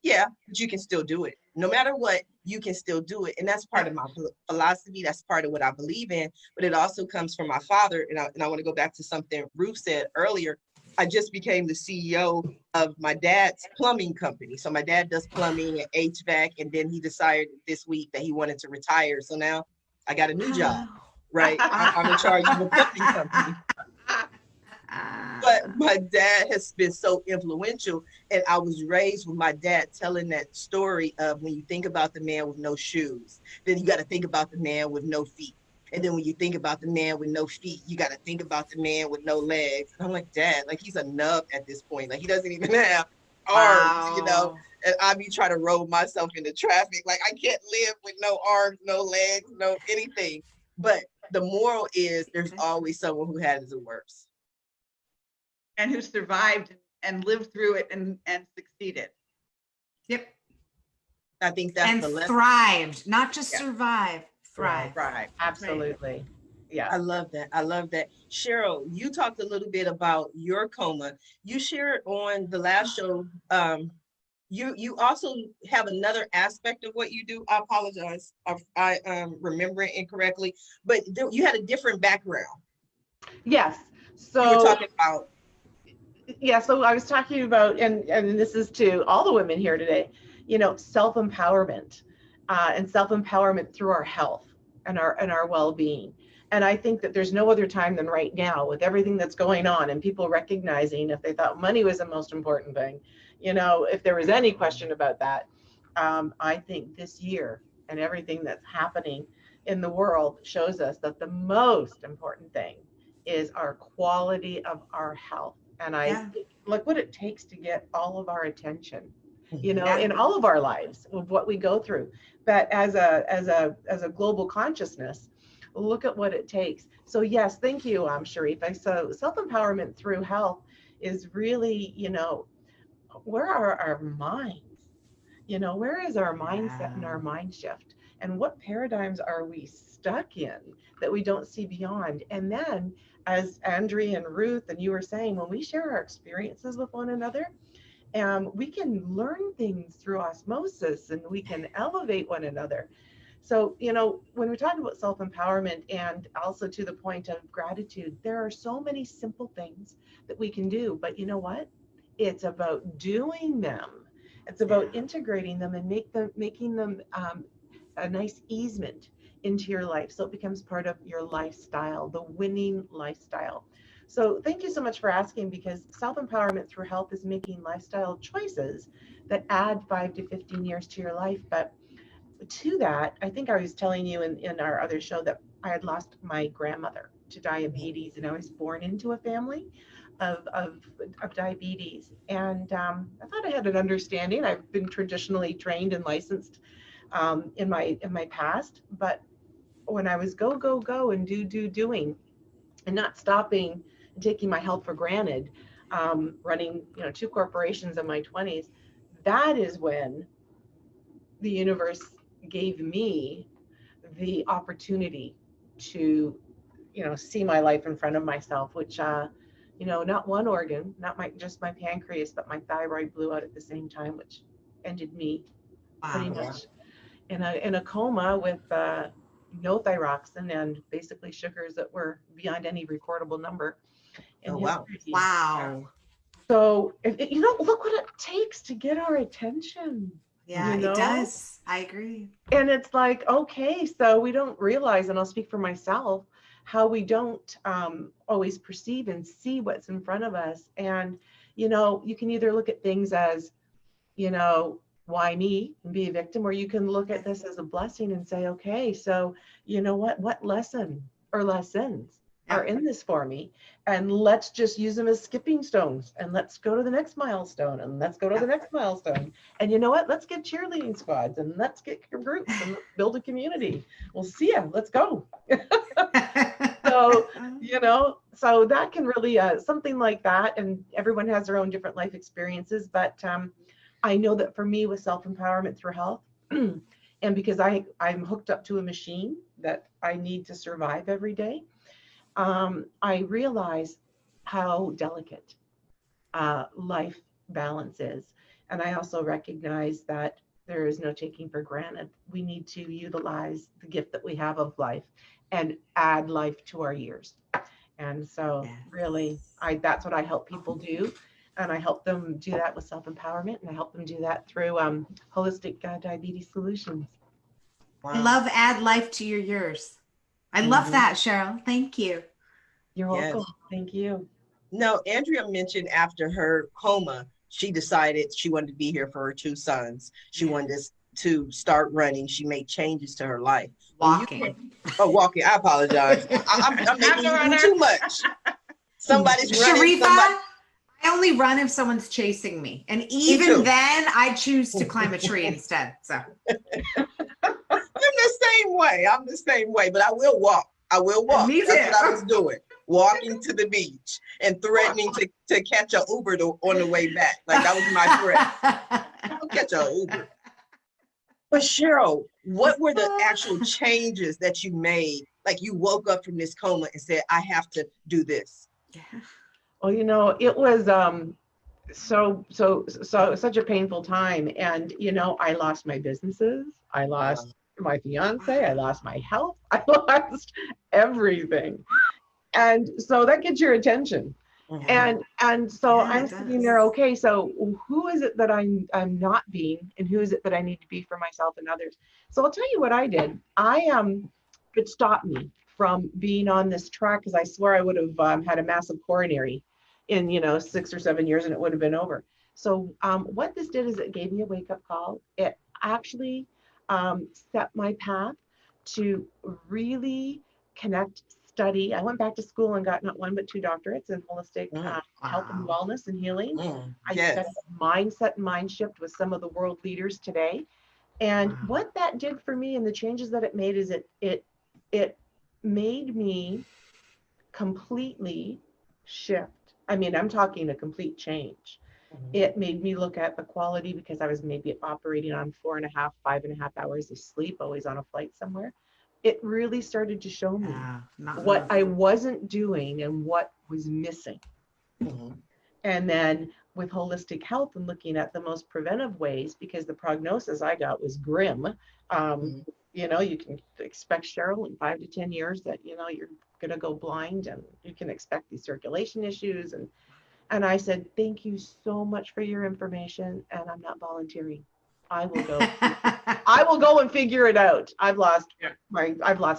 Speaker 1: yeah, but you can still do it. No matter what, you can still do it. And that's part of my philosophy. That's part of what I believe in. But it also comes from my father. And I want to go back to something Ruth said earlier. I just became the CEO of my dad's plumbing company. So my dad does plumbing and HVAC, and then he decided this week that he wanted to retire. So now I got a new job, right? I'm in charge of a plumbing company. But my dad has been so influential, and I was raised with my dad telling that story of when you think about the man with no shoes, then you got to think about the man with no feet. And then when you think about the man with no feet, you got to think about the man with no legs. And I'm like, Dad, like he's a nub at this point. Like he doesn't even have arms, you know?
Speaker 3: Wow.
Speaker 1: And I be trying to roll myself into traffic. Like I can't live with no arms, no legs, no anything. But the moral is there's always someone who has it worse.
Speaker 4: And who survived and lived through it and succeeded.
Speaker 3: Yep.
Speaker 1: I think that's
Speaker 3: And
Speaker 1: the lesson.
Speaker 3: thrived, not just
Speaker 4: Yeah.
Speaker 3: survive, thrive.
Speaker 4: Right.
Speaker 2: Absolutely. Yeah.
Speaker 1: I love that. I love that. Cheryl, you talked a little bit about your coma. You shared on the last show. You also have another aspect of what you do. I apologize if I remember it incorrectly, but you had a different background.
Speaker 2: Yes.
Speaker 1: You were
Speaker 2: So
Speaker 1: talking about.
Speaker 2: yeah, so I was talking about, and this is to all the women here today, you know, self-empowerment, and self-empowerment through our health and our well-being. And I think that there's no other time than right now with everything that's going on and people recognizing if they thought money was the most important thing, you know, if there was any question about that, I think this year and everything that's happening in the world shows us that the most important thing is our quality of our health. And look what it takes to get all of our attention, you know, in all of our lives of what we go through. But as a global consciousness, look at what it takes. So yes, thank you, Sharifa. So self-empowerment through health is really, you know, where are our minds? You know, where is our mindset and our mind shift? And what paradigms are we stuck in that we don't see beyond? And then, as Andrea and Ruth and you were saying, when we share our experiences with one another, we can learn things through osmosis and we can elevate one another. So, you know, when we talk about self-empowerment and also to the point of gratitude, there are so many simple things that we can do. But you know what? It's about doing them. It's about integrating them and making them a nice easement into your life. So it becomes part of your lifestyle, the winning lifestyle. So thank you so much for asking, because self-empowerment through health is making lifestyle choices that add 5 to 15 years to your life. But to that, I think I was telling you in our other show that I had lost my grandmother to diabetes, and I was born into a family of diabetes. And I thought I had an understanding. I've been traditionally trained and licensed in my past, but when I was go and doing and not stopping and taking my health for granted, running 2 corporations in my 20s, that is when the universe gave me the opportunity to see my life in front of myself, which not one organ, not just my pancreas, but my thyroid blew out at the same time, which ended me pretty much in a coma with no thyroxine and basically sugars that were beyond any recordable number in history.
Speaker 3: Wow.
Speaker 2: So look what it takes to get our attention.
Speaker 3: Yeah, it does. I agree.
Speaker 2: And it's like, okay, so we don't realize, and I'll speak for myself, how we don't always perceive and see what's in front of us. And, you can either look at things as, why me, and be a victim, or you can look at this as a blessing and say, okay, so you know what lesson or lessons are in this for me, and let's just use them as skipping stones, and let's go to the next milestone, and let's go to the next milestone. And you know what, let's get cheerleading squads, and let's get groups, and let's build a community. We'll see ya, let's go. So so that can really something like that, and everyone has their own different life experiences, but I know that for me, with self-empowerment through health, and because I'm hooked up to a machine that I need to survive every day, I realize how delicate life balance is. And I also recognize that there is no taking for granted. We need to utilize the gift that we have of life and add life to our years. And so really, that's what I help people do. And I help them do that with self-empowerment, and I help them do that through holistic diabetes solutions.
Speaker 3: Wow. I love add life to yours. I love that, Cheryl. Thank you.
Speaker 2: You're welcome. Thank you.
Speaker 1: No, Andrea mentioned after her coma, she decided she wanted to be here for her two sons. She wanted to start running. She made changes to her life.
Speaker 3: Walking.
Speaker 1: Walking. I apologize. I'm making you do too much. Somebody's running.
Speaker 3: Sharifa, I only run if someone's chasing me. And even then, I choose to climb a tree instead. So
Speaker 1: I'm the same way, but I will walk.
Speaker 3: Me too.
Speaker 1: That's what I was doing. Walking to the beach and threatening to catch an Uber on the way back. Like that was my threat. I'll catch an Uber. But Cheryl, what were the actual changes that you made? Like you woke up from this coma and said, I have to do this.
Speaker 2: Well, it was such a painful time. And, I lost my businesses. I lost my fiance. I lost my health. I lost everything. And so that gets your attention. And so I'm sitting there, okay, so who is it that I'm not being, and who is it that I need to be for myself and others? So I'll tell you what I did. It stopped me from being on this track, because I swear I would have had a massive coronary in 6 or 7 years, and it would have been over. So what this did is it gave me a wake-up call. It actually set my path to really connect, study. I went back to school and got not one but 2 doctorates in holistic health and wellness and healing. I studied mindset and mind shift with some of the world leaders today. And what that did for me and the changes that it made is it made me completely shift. I mean, I'm talking a complete change. It made me look at the quality, because I was maybe operating on 4.5, 5.5 hours of sleep, always on a flight somewhere. It really started to show me what I wasn't doing and what was missing. And then with holistic health and looking at the most preventive ways, because the prognosis I got was grim. You can expect, Cheryl, in 5 to 10 years that, you're going to go blind, and you can expect these circulation issues. And I said, thank you so much for your information, and I'm not volunteering. I will go. I will go and figure it out. I've lost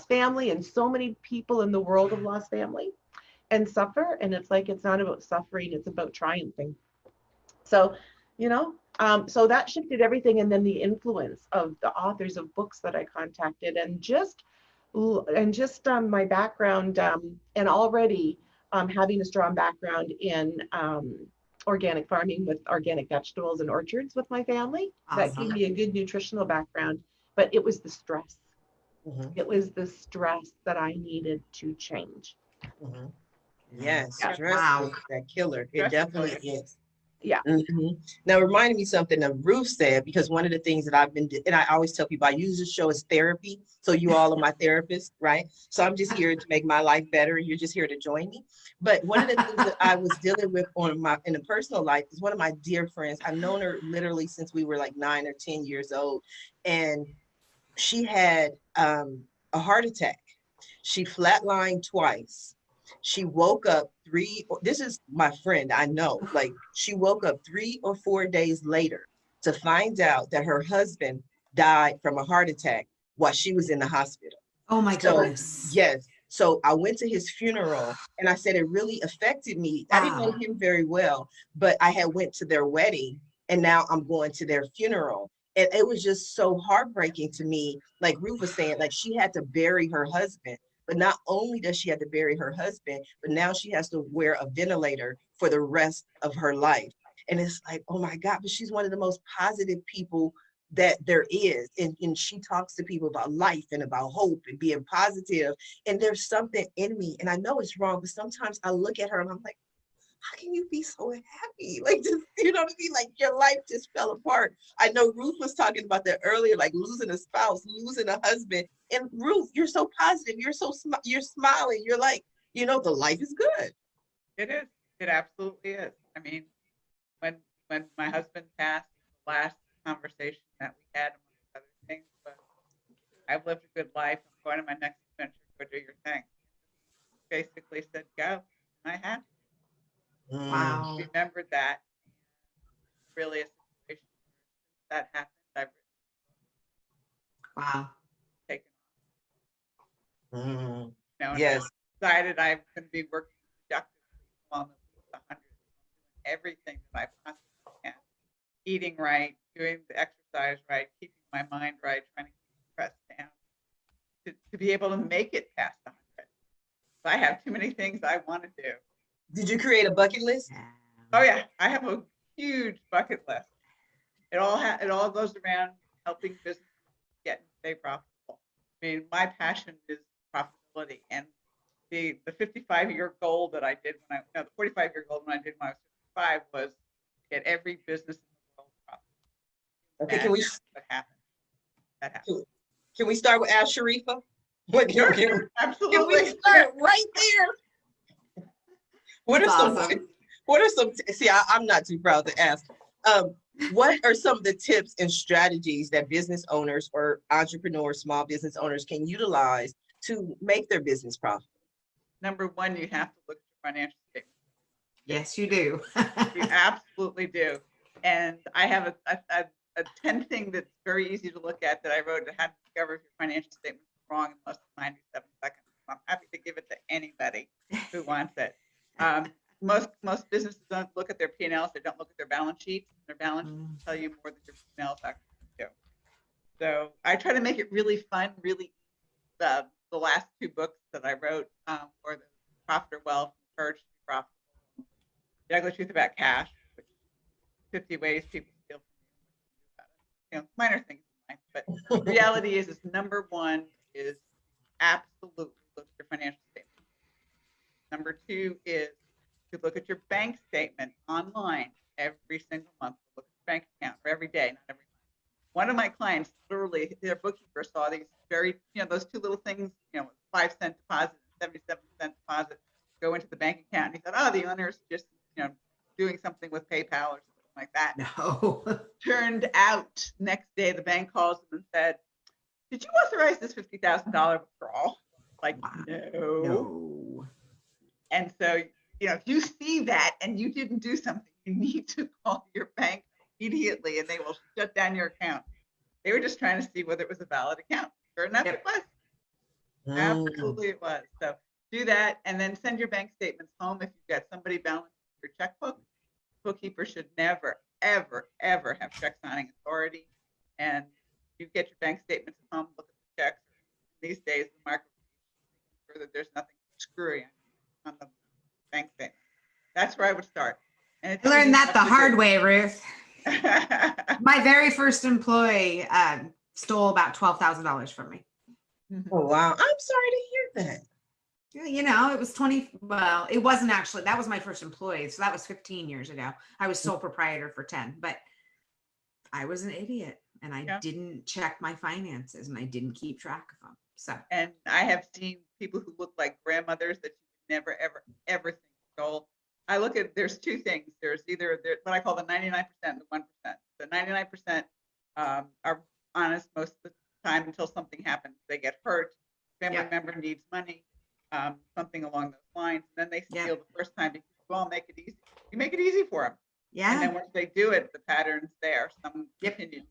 Speaker 2: family, and so many people in the world have lost family and suffer. And it's like, it's not about suffering, it's about triumphing. So, so that shifted everything. And then the influence of the authors of books that I contacted, and just my background, and already having a strong background in organic farming with organic vegetables and orchards with my family. That gave me a good nutritional background, but it was the stress. It was the stress that I needed to change.
Speaker 1: Yes, stress is that killer. It definitely is.
Speaker 2: Yeah.
Speaker 1: Now, reminding me something that Ruth said, because one of the things that I've been, and I always tell people, I use this show as therapy. So you all are my therapists, right? So I'm just here to make my life better. You're just here to join me. But one of the things that I was dealing with in a personal life is one of my dear friends. I've known her literally since we were like 9 or 10 years old. And she had a heart attack. She flatlined twice. She woke up this is my friend, I know, like she woke up 3 or 4 days later to find out that her husband died from a heart attack while she was in the hospital.
Speaker 3: Oh my goodness.
Speaker 1: Yes. So I went to his funeral, and I said it really affected me. I didn't know him very well, but I had went to their wedding, and now I'm going to their funeral. And it was just so heartbreaking to me. Like Ruth was saying, like she had to bury her husband. But not only does she have to bury her husband, but now she has to wear a ventilator for the rest of her life. And it's like, oh my God, but she's one of the most positive people that there is. And she talks to people about life and about hope and being positive. And there's something in me, and I know it's wrong, but sometimes I look at her and I'm like, how can you be so happy? Like, just, you know what I mean? Like your life just fell apart. I know Ruth was talking about that earlier, like losing a spouse, losing a husband. And Ruth, you're so positive. You're you're smiling. You're like, the life is good.
Speaker 4: It is. It absolutely is. I mean, when my husband passed, the last conversation that we had, among other things, was, I've lived a good life. I'm going to my next adventure. Go do your thing. Basically said, go. And I had to.
Speaker 3: Wow.
Speaker 4: Remembered that. Really a situation that happened. I've taken off.
Speaker 1: Yes.
Speaker 4: Decided I'm going to be working productively along everything that I possibly can. Eating right, doing the exercise right, keeping my mind right, trying to keep stress down, to be able to make it past 100. I have too many things I want to do.
Speaker 1: Did you create a bucket list?
Speaker 4: Oh yeah, I have a huge bucket list. It all goes around helping businesses get and stay profitable. I mean, my passion is profitability, and the 55-year goal that I did when the 45-year goal when I did when I was 55 was get every business in the world profitable.
Speaker 1: Okay,
Speaker 4: And
Speaker 1: can we
Speaker 4: what happened? That happened.
Speaker 1: can we start with Ask Sharifa? What
Speaker 4: Sure,
Speaker 1: can
Speaker 4: absolutely.
Speaker 1: we start right there? What are
Speaker 3: Awesome.
Speaker 1: some see, I'm not too proud to ask. What are some of the tips and strategies that business owners or entrepreneurs, small business owners can utilize to make their business profitable?
Speaker 4: Number one, you have to look at your financial statement.
Speaker 3: Yes, you do.
Speaker 4: You absolutely do. And I have a 10 thing that's very easy to look at that I wrote that how to discover if your financial statement is wrong in less than 97 seconds. I'm happy to give it to anybody who wants it. Most businesses don't look at their P&Ls. They don't look at their balance sheets. Their balance sheets will tell you more than your P&Ls actually do. So I try to make it really fun, really the last 2 books that I wrote were the Profit or Wealth, Courage to Be Profitable, The Ugly Truth About Cash, which 50 ways people steal from you. You know, minor things in life, but the reality is number one is absolutely look at your financial statement. Number 2 is to look at your bank statement online every single month. Look at your bank account or every day, not every month. One of my clients, literally, their bookkeeper saw these very, those 2 little things, 5-cent deposit, 77-cent deposit, go into the bank account. And he thought, oh, the owner's just, doing something with PayPal or something like that.
Speaker 3: No.
Speaker 4: Turned out, next day, the bank calls them and said, did you authorize this $50,000 withdrawal? Like,
Speaker 3: Wow.
Speaker 4: no. And so, if you see that and you didn't do something, you need to call your bank immediately and they will shut down your account. They were just trying to see whether it was a valid account. Sure enough, It was. Absolutely, it was. So do that and then send your bank statements home if you've got somebody balancing your checkbook. Bookkeeper should never, ever, ever have check signing authority. And you get your bank statements at home, look at the checks. These days, the market sure that there's nothing screwy on the bank statement. That's where I would start. And
Speaker 3: I learned that the hard way, Ruth. My very first employee stole about $12,000 from me.
Speaker 1: Oh, wow. I'm sorry to hear that.
Speaker 3: It was well, it wasn't actually, that was my first employee. So that was 15 years ago. I was sole proprietor for 10, but I was an idiot and I didn't check my finances and I didn't keep track of them. So,
Speaker 4: and I have seen people who look like grandmothers that you never, ever, ever think stole. I look at, there's 2 things. There's either what I call the 99% and the 1%. The 99% are honest most of the time until something happens. They get hurt, family member needs money, something along those lines. And then they steal the first time because you all make it easy. You make it easy for them.
Speaker 3: yeah.
Speaker 4: And then once they do it, the pattern's there. Some continue.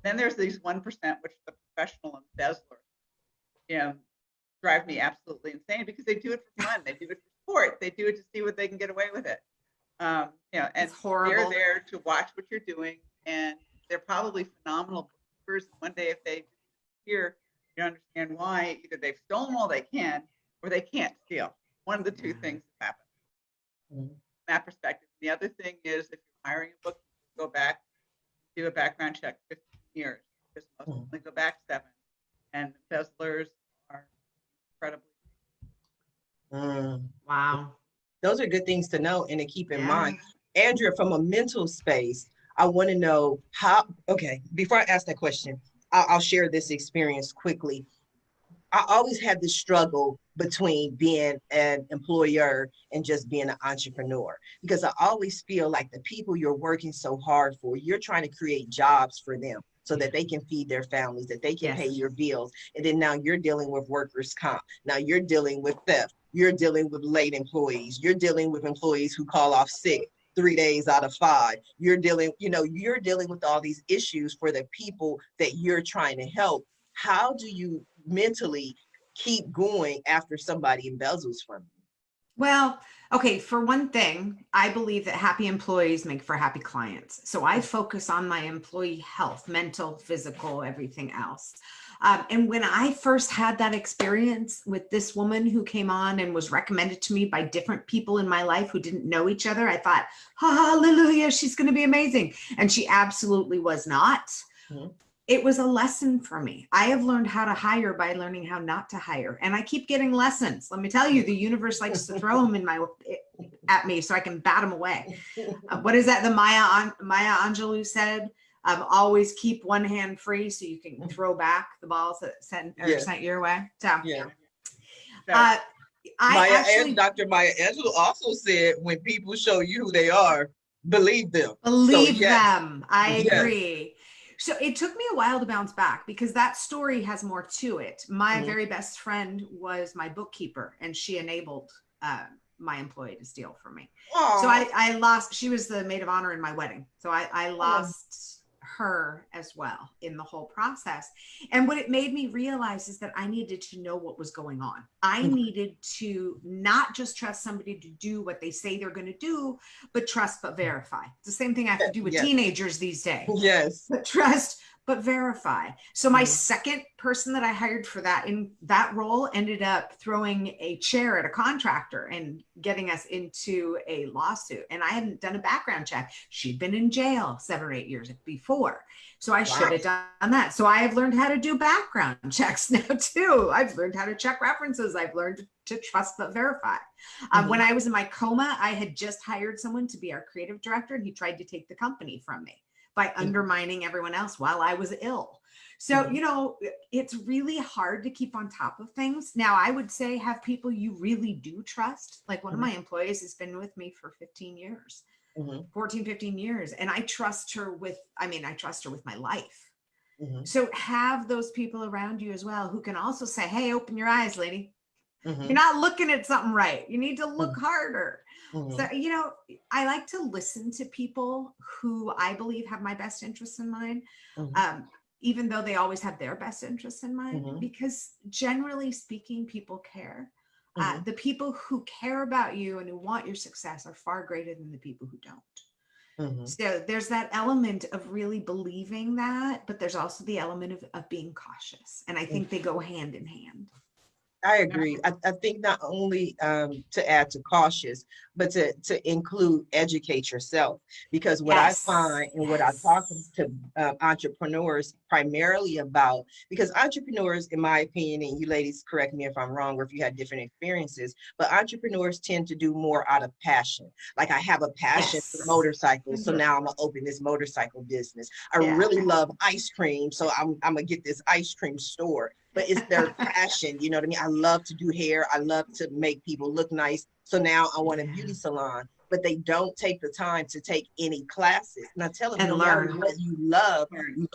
Speaker 4: Then there's these 1%, which are the professional embezzlers. Drive me absolutely insane because they do it for fun. They do it for sport. They do it to see what they can get away with it. And
Speaker 3: it's horrible.
Speaker 4: They're there to watch what you're doing, and they're probably phenomenal bookkeepers. One day, if they hear, you understand why either they've stolen all they can or they can't steal. One of the 2 things happen. From that perspective. The other thing is if you're hiring a bookkeeper, go back, do a background check 15 years because most only go back 7, and embezzlers are incredibly.
Speaker 3: Wow.
Speaker 1: Those are good things to know and to keep in mind. Andrea, from a mental space, I want to know before I ask that question, I'll share this experience quickly. I always had this struggle between being an employer and just being an entrepreneur, because I always feel like the people you're working so hard for, you're trying to create jobs for them so that they can feed their families, that they can pay your bills. And then now you're dealing with workers' comp. Now you're dealing with theft. You're dealing with late employees. You're dealing with employees who call off sick 3 days out of 5. You're dealing with all these issues for the people that you're trying to help. How do you mentally keep going after somebody embezzles from you?
Speaker 3: Well, okay, for one thing, I believe that happy employees make for happy clients. So I focus on my employee health, mental, physical, everything else. And when I first had that experience with this woman who came on and was recommended to me by different people in my life who didn't know each other, I thought, hallelujah, she's going to be amazing. And she absolutely was not. Mm-hmm. It was a lesson for me. I have learned how to hire by learning how not to hire. And I keep getting lessons. Let me tell you, the universe likes to throw them at me so I can bat them away. What is that? The Maya Angelou said, always keep one hand free so you can throw back the balls that sent your way. So,
Speaker 1: Dr. Maya Angelou also said, when people show you who they are, believe them.
Speaker 3: Believe them. I agree. So it took me a while to bounce back because that story has more to it. My very best friend was my bookkeeper, and she enabled my employee to steal from me. Aww. So I lost, she was the maid of honor in my wedding. So I lost her as well in the whole process. And what it made me realize is that I needed to know what was going on. I needed to not just trust somebody to do what they say they're going to do, but trust but verify. It's the same thing I have to do with teenagers these days.
Speaker 1: Yes.
Speaker 3: But trust but verify. So my second person that I hired for that in that role ended up throwing a chair at a contractor and getting us into a lawsuit. And I hadn't done a background check. She'd been in jail 7 or 8 years before. So I should have done that. So I have learned how to do background checks now too. I've learned how to check references. I've learned to trust but verify. When I was in my coma, I had just hired someone to be our creative director, and he tried to take the company from me by undermining everyone else while I was ill. So, you know, it's really hard to keep on top of things. Now, I would say have people you really do trust. Like one of my employees has been with me for 15 years, 14, 15 years. And I trust her with my life. So have those people around you as well who can also say, hey, open your eyes, lady. You're not looking at something right. You need to look harder. So, you know, I like to listen to people who I believe have my best interests in mind, even though they always have their best interests in mind, because generally speaking, people care. The people who care about you and who want your success are far greater than the people who don't. So there's that element of really believing that, but there's also the element of being cautious. And I think they go hand in hand.
Speaker 1: I agree. I think not only to add to cautious, but to include educate yourself, because what I find and what I talk to entrepreneurs primarily about, because entrepreneurs, in my opinion, and you ladies correct me if I'm wrong or if you had different experiences, but entrepreneurs tend to do more out of passion. Like I have a passion for motorcycles, so now I'm gonna open this motorcycle business. I really love ice cream, so I'm gonna get this ice cream store. But it's their passion, you know what I mean? I love to do hair. I love to make people look nice. So now I want a beauty salon, but they don't take the time to take any classes. And I tell them, no matter what you love,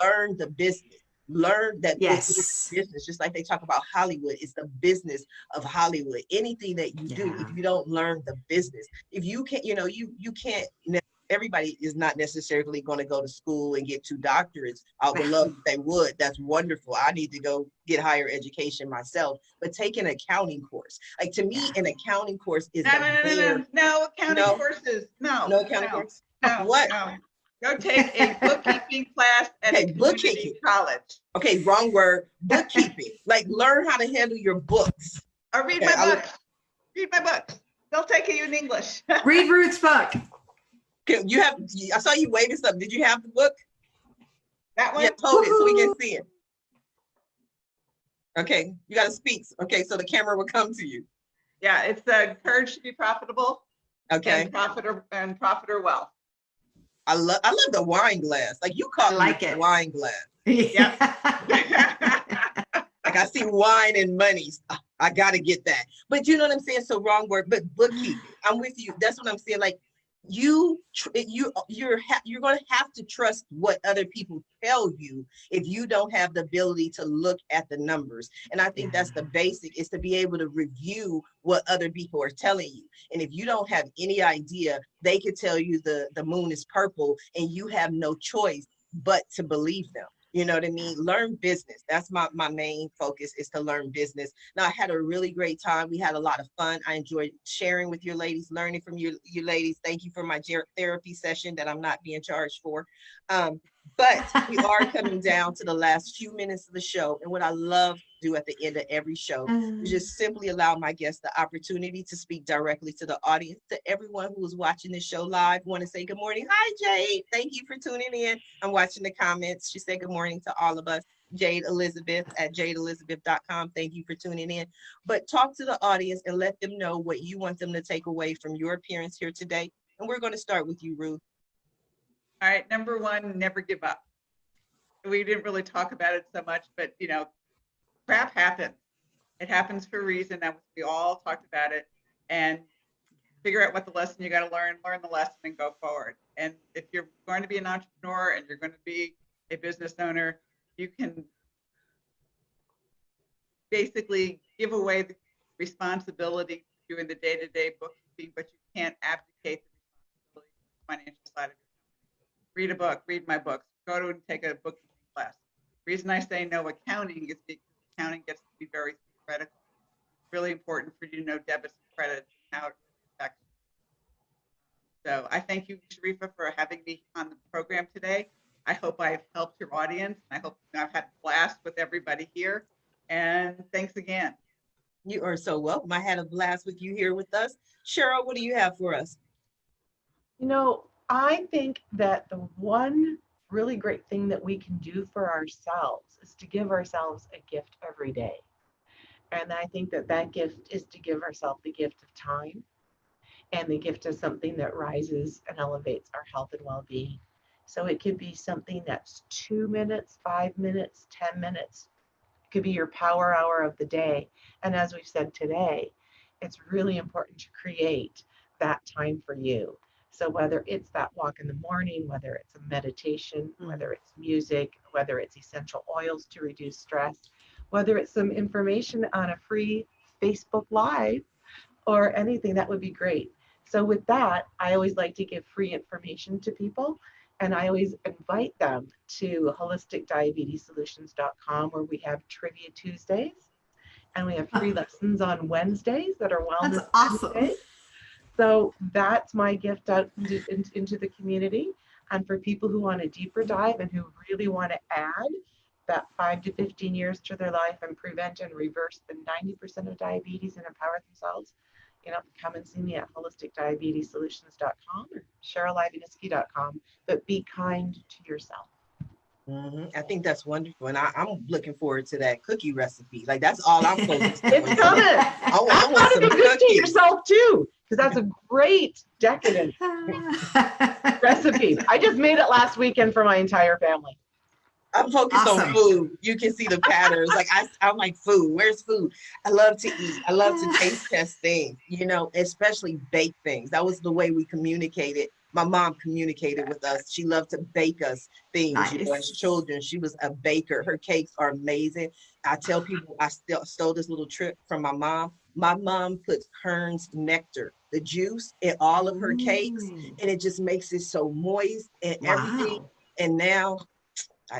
Speaker 1: learn the business. Learn that it's business, just like they talk about Hollywood. It's the business of Hollywood. Anything that you do, if you don't learn the business, if you can't, you know, you can't. Everybody is not necessarily going to go to school and get 2 doctorates. I would love if they would. That's wonderful. I need to go get higher education myself. But take an accounting course. Like to me, an accounting course is
Speaker 4: no accounting courses. No accounting course. No. What? No. Go take a bookkeeping class at a community college.
Speaker 1: Okay, wrong word. Bookkeeping. Like learn how to handle your books.
Speaker 4: Or read my books. Read my books. They'll take you in English.
Speaker 3: Read Ruth's book.
Speaker 1: You have, I saw you waving something. Did you have the book?
Speaker 4: That one?
Speaker 1: Yeah, hold it so we can see it. Okay, you got to speak. Okay, so the camera will come to you.
Speaker 4: Yeah, it's Courage to be Profitable.
Speaker 1: Okay.
Speaker 4: And Profit or Wealth.
Speaker 1: I love the wine glass. Like you call it wine glass.
Speaker 3: Yeah.
Speaker 1: Like I see wine and money. I got to get that. But you know what I'm saying? So wrong word, but bookkeeping. I'm with you. That's what I'm saying. Like you're going to have to trust what other people tell you if you don't have the ability to look at the numbers. And I think that's the basic, is to be able to review what other people are telling you. And if you don't have any idea, they could tell you the moon is purple and you have no choice but to believe them. You know what I mean? Learn business. That's my main focus, is to learn business. Now, I had a really great time. We had a lot of fun. I enjoyed sharing with your ladies, learning from you ladies. Thank you for my therapy session that I'm not being charged for. But we are coming down to the last few minutes of the show. And what I love to do at the end of every show is just simply allow my guests the opportunity to speak directly to the audience. To everyone who is watching this show live, I want to say good morning. Hi, Jade. Thank you for tuning in. I'm watching the comments. She said good morning to all of us. Jade Elizabeth at jadeelizabeth.com. Thank you for tuning in. But talk to the audience and let them know what you want them to take away from your appearance here today. And we're going to start with you, Ruth.
Speaker 4: All right, number one, never give up. We didn't really talk about it so much, but you know, crap happens. It happens for a reason. That we all talked about it, and figure out what the lesson you got to learn the lesson, and go forward. And if you're going to be an entrepreneur and you're going to be a business owner, you can basically give away the responsibility for doing the day-to-day bookkeeping, but you can't abdicate the responsibility for the financial side of it. Read a book, read my books, go to and take a bookkeeping class. The reason I say no accounting is because accounting gets to be very theoretical. It's really important for you to know debits and credits and how it affects you. So I thank you, Sharifa, for having me on the program today. I hope I've helped your audience. I hope I've had a blast with everybody here. And thanks again.
Speaker 1: You are so welcome. I had a blast with you here with us. Cheryl, what do you have for us?
Speaker 2: You know, I think that the one really great thing that we can do for ourselves is to give ourselves a gift every day. And I think that that gift is to give ourselves the gift of time, and the gift of something that rises and elevates our health and well-being. So it could be something that's 2 minutes, 5 minutes, 10 minutes. It could be your power hour of the day. And as we've said today, it's really important to create that time for you. So whether it's that walk in the morning, whether it's a meditation, whether it's music, whether it's essential oils to reduce stress, whether it's some information on a free Facebook Live or anything, that would be great. So with that, I always like to give free information to people, and I always invite them to holisticdiabetessolutions.com, where we have Trivia Tuesdays, and we have free lessons on Wednesdays that are Wellness
Speaker 3: That's awesome.
Speaker 2: Wednesdays. So that's my gift out into the community. And for people who want a deeper dive and who really want to add that 5 to 15 years to their life and prevent and reverse the 90% of diabetes and empower themselves, you know, come and see me at holisticdiabetessolutions.com or CherylIvanisky.com. But be kind to yourself.
Speaker 1: I think that's wonderful, and I'm looking forward to that cookie recipe. Like, that's all I'm focused on.
Speaker 2: It's coming.
Speaker 1: I want some
Speaker 2: be good to
Speaker 1: cookies.
Speaker 2: yourself too, because that's a great decadent recipe. I just made it last weekend for my entire family.
Speaker 1: I'm focused on food. You can see the patterns. Like, I'm like, food. Where's food? I love to eat. I love to taste test things, you know, especially bake things. That was the way we communicated. My mom communicated with us. She loved to bake us things.
Speaker 3: Nice.
Speaker 1: You know, as children, she was a baker. Her cakes are amazing. I tell people I stole this little trick from my mom. My mom puts Kern's nectar, the juice, in all of her cakes, and it just makes it so moist and everything. And now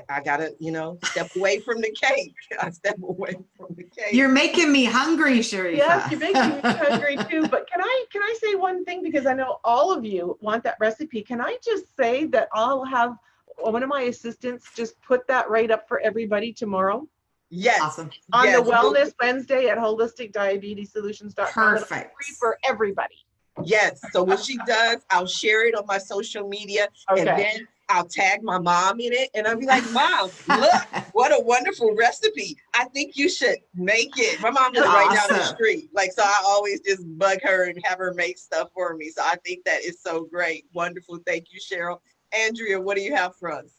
Speaker 1: I gotta, you know, step away from the cake. I step away from the cake.
Speaker 3: You're making me hungry, Sharifa.
Speaker 2: Yes, you're making me hungry too. But can I say one thing, because I know all of you want that recipe? Can I just say that I'll have one of my assistants just put that right up for everybody tomorrow?
Speaker 1: Yes.
Speaker 3: Awesome.
Speaker 2: On the Wellness Wednesday at holisticdiabetessolutions.com.
Speaker 3: Perfect.
Speaker 2: Free for everybody.
Speaker 1: Yes. So what she does, I'll share it on my social media, and then I'll tag my mom in it, and I'll be like, Mom, look, what a wonderful recipe. I think you should make it. My mom lives right down the street. Like, so I always just bug her and have her make stuff for me. So I think that is so great. Wonderful. Thank you, Cheryl. Andrea, what do you have for us?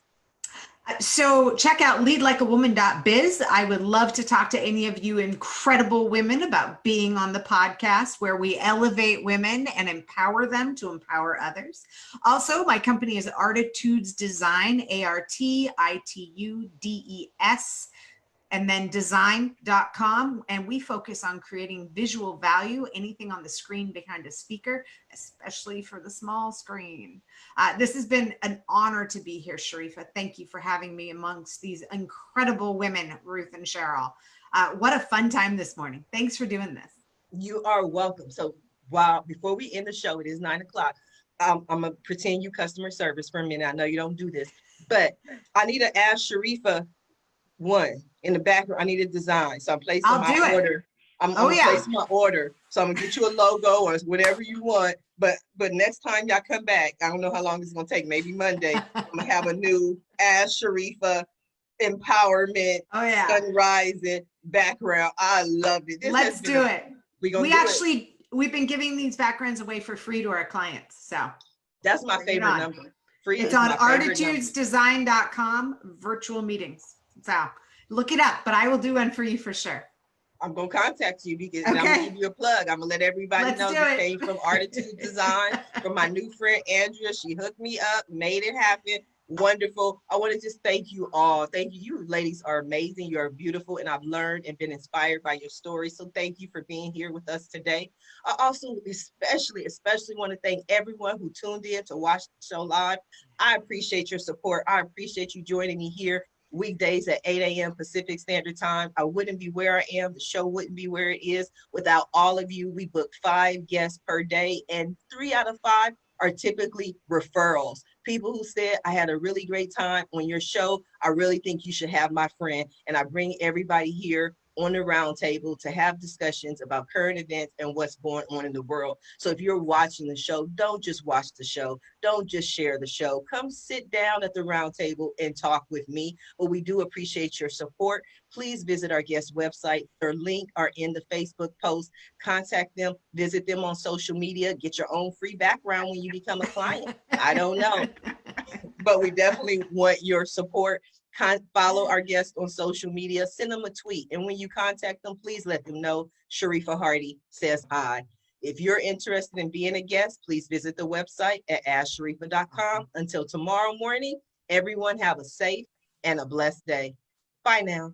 Speaker 3: So check out leadlikeawoman.biz. I would love to talk to any of you incredible women about being on the podcast, where we elevate women and empower them to empower others. Also, my company is Artitudes Design, ARTITUDES. and then design.com. And we focus on creating visual value, anything on the screen behind a speaker, especially for the small screen. This has been an honor to be here, Sharifa. Thank you for having me amongst these incredible women, Ruth and Cheryl. What a fun time this morning. Thanks for doing this.
Speaker 1: You are welcome. So before we end the show, it is 9 o'clock. I'm gonna pretend you customer service for a minute. I know you don't do this, but I need to ask Sharifa one in the background. I need a design. So I'm placing my order. I'm placing my order. So I'm gonna get you a logo or whatever you want. But next time y'all come back, I don't know how long it's gonna take, maybe Monday, I'm gonna have a new Ask Sharifa empowerment, sun rising background. I love it.
Speaker 3: Let's do it. We've been giving these backgrounds away for free to our clients. So
Speaker 1: that's my favorite number. Free.
Speaker 3: It's on artitudesdesign.com, virtual meetings. So look it up, but I will do one for you for sure.
Speaker 1: I'm going to contact you because I'm going to give you a plug. I'm going to let everybody know you came from Artitudes Design, from my new friend, Andrea. She hooked me up, made it happen. Wonderful. I want to just thank you all. Thank you. You ladies are amazing. You are beautiful. And I've learned and been inspired by your story. So thank you for being here with us today. I also especially want to thank everyone who tuned in to watch the show live. I appreciate your support. I appreciate you joining me here weekdays at 8 a.m. Pacific Standard Time. I wouldn't be where I am. The show wouldn't be where it is without all of you. We book 5 guests per day, and 3 out of 5 are typically referrals. People who said, I had a really great time on your show. I really think you should have my friend. And I bring everybody here on the round table to have discussions about current events and what's going on in the world. So if you're watching the show, don't just watch the show. Don't just share the show. Come sit down at the round table and talk with me. But we do appreciate your support. Please visit our guest website. Their link are in the Facebook post. Contact them, visit them on social media, get your own free background when you become a client. I don't know, but we definitely want your support. Follow our guests on social media, send them a tweet. And when you contact them, please let them know Sharifa Hardy says hi. If you're interested in being a guest, please visit the website at asksharifa.com. Until tomorrow morning, everyone have a safe and a blessed day. Bye now.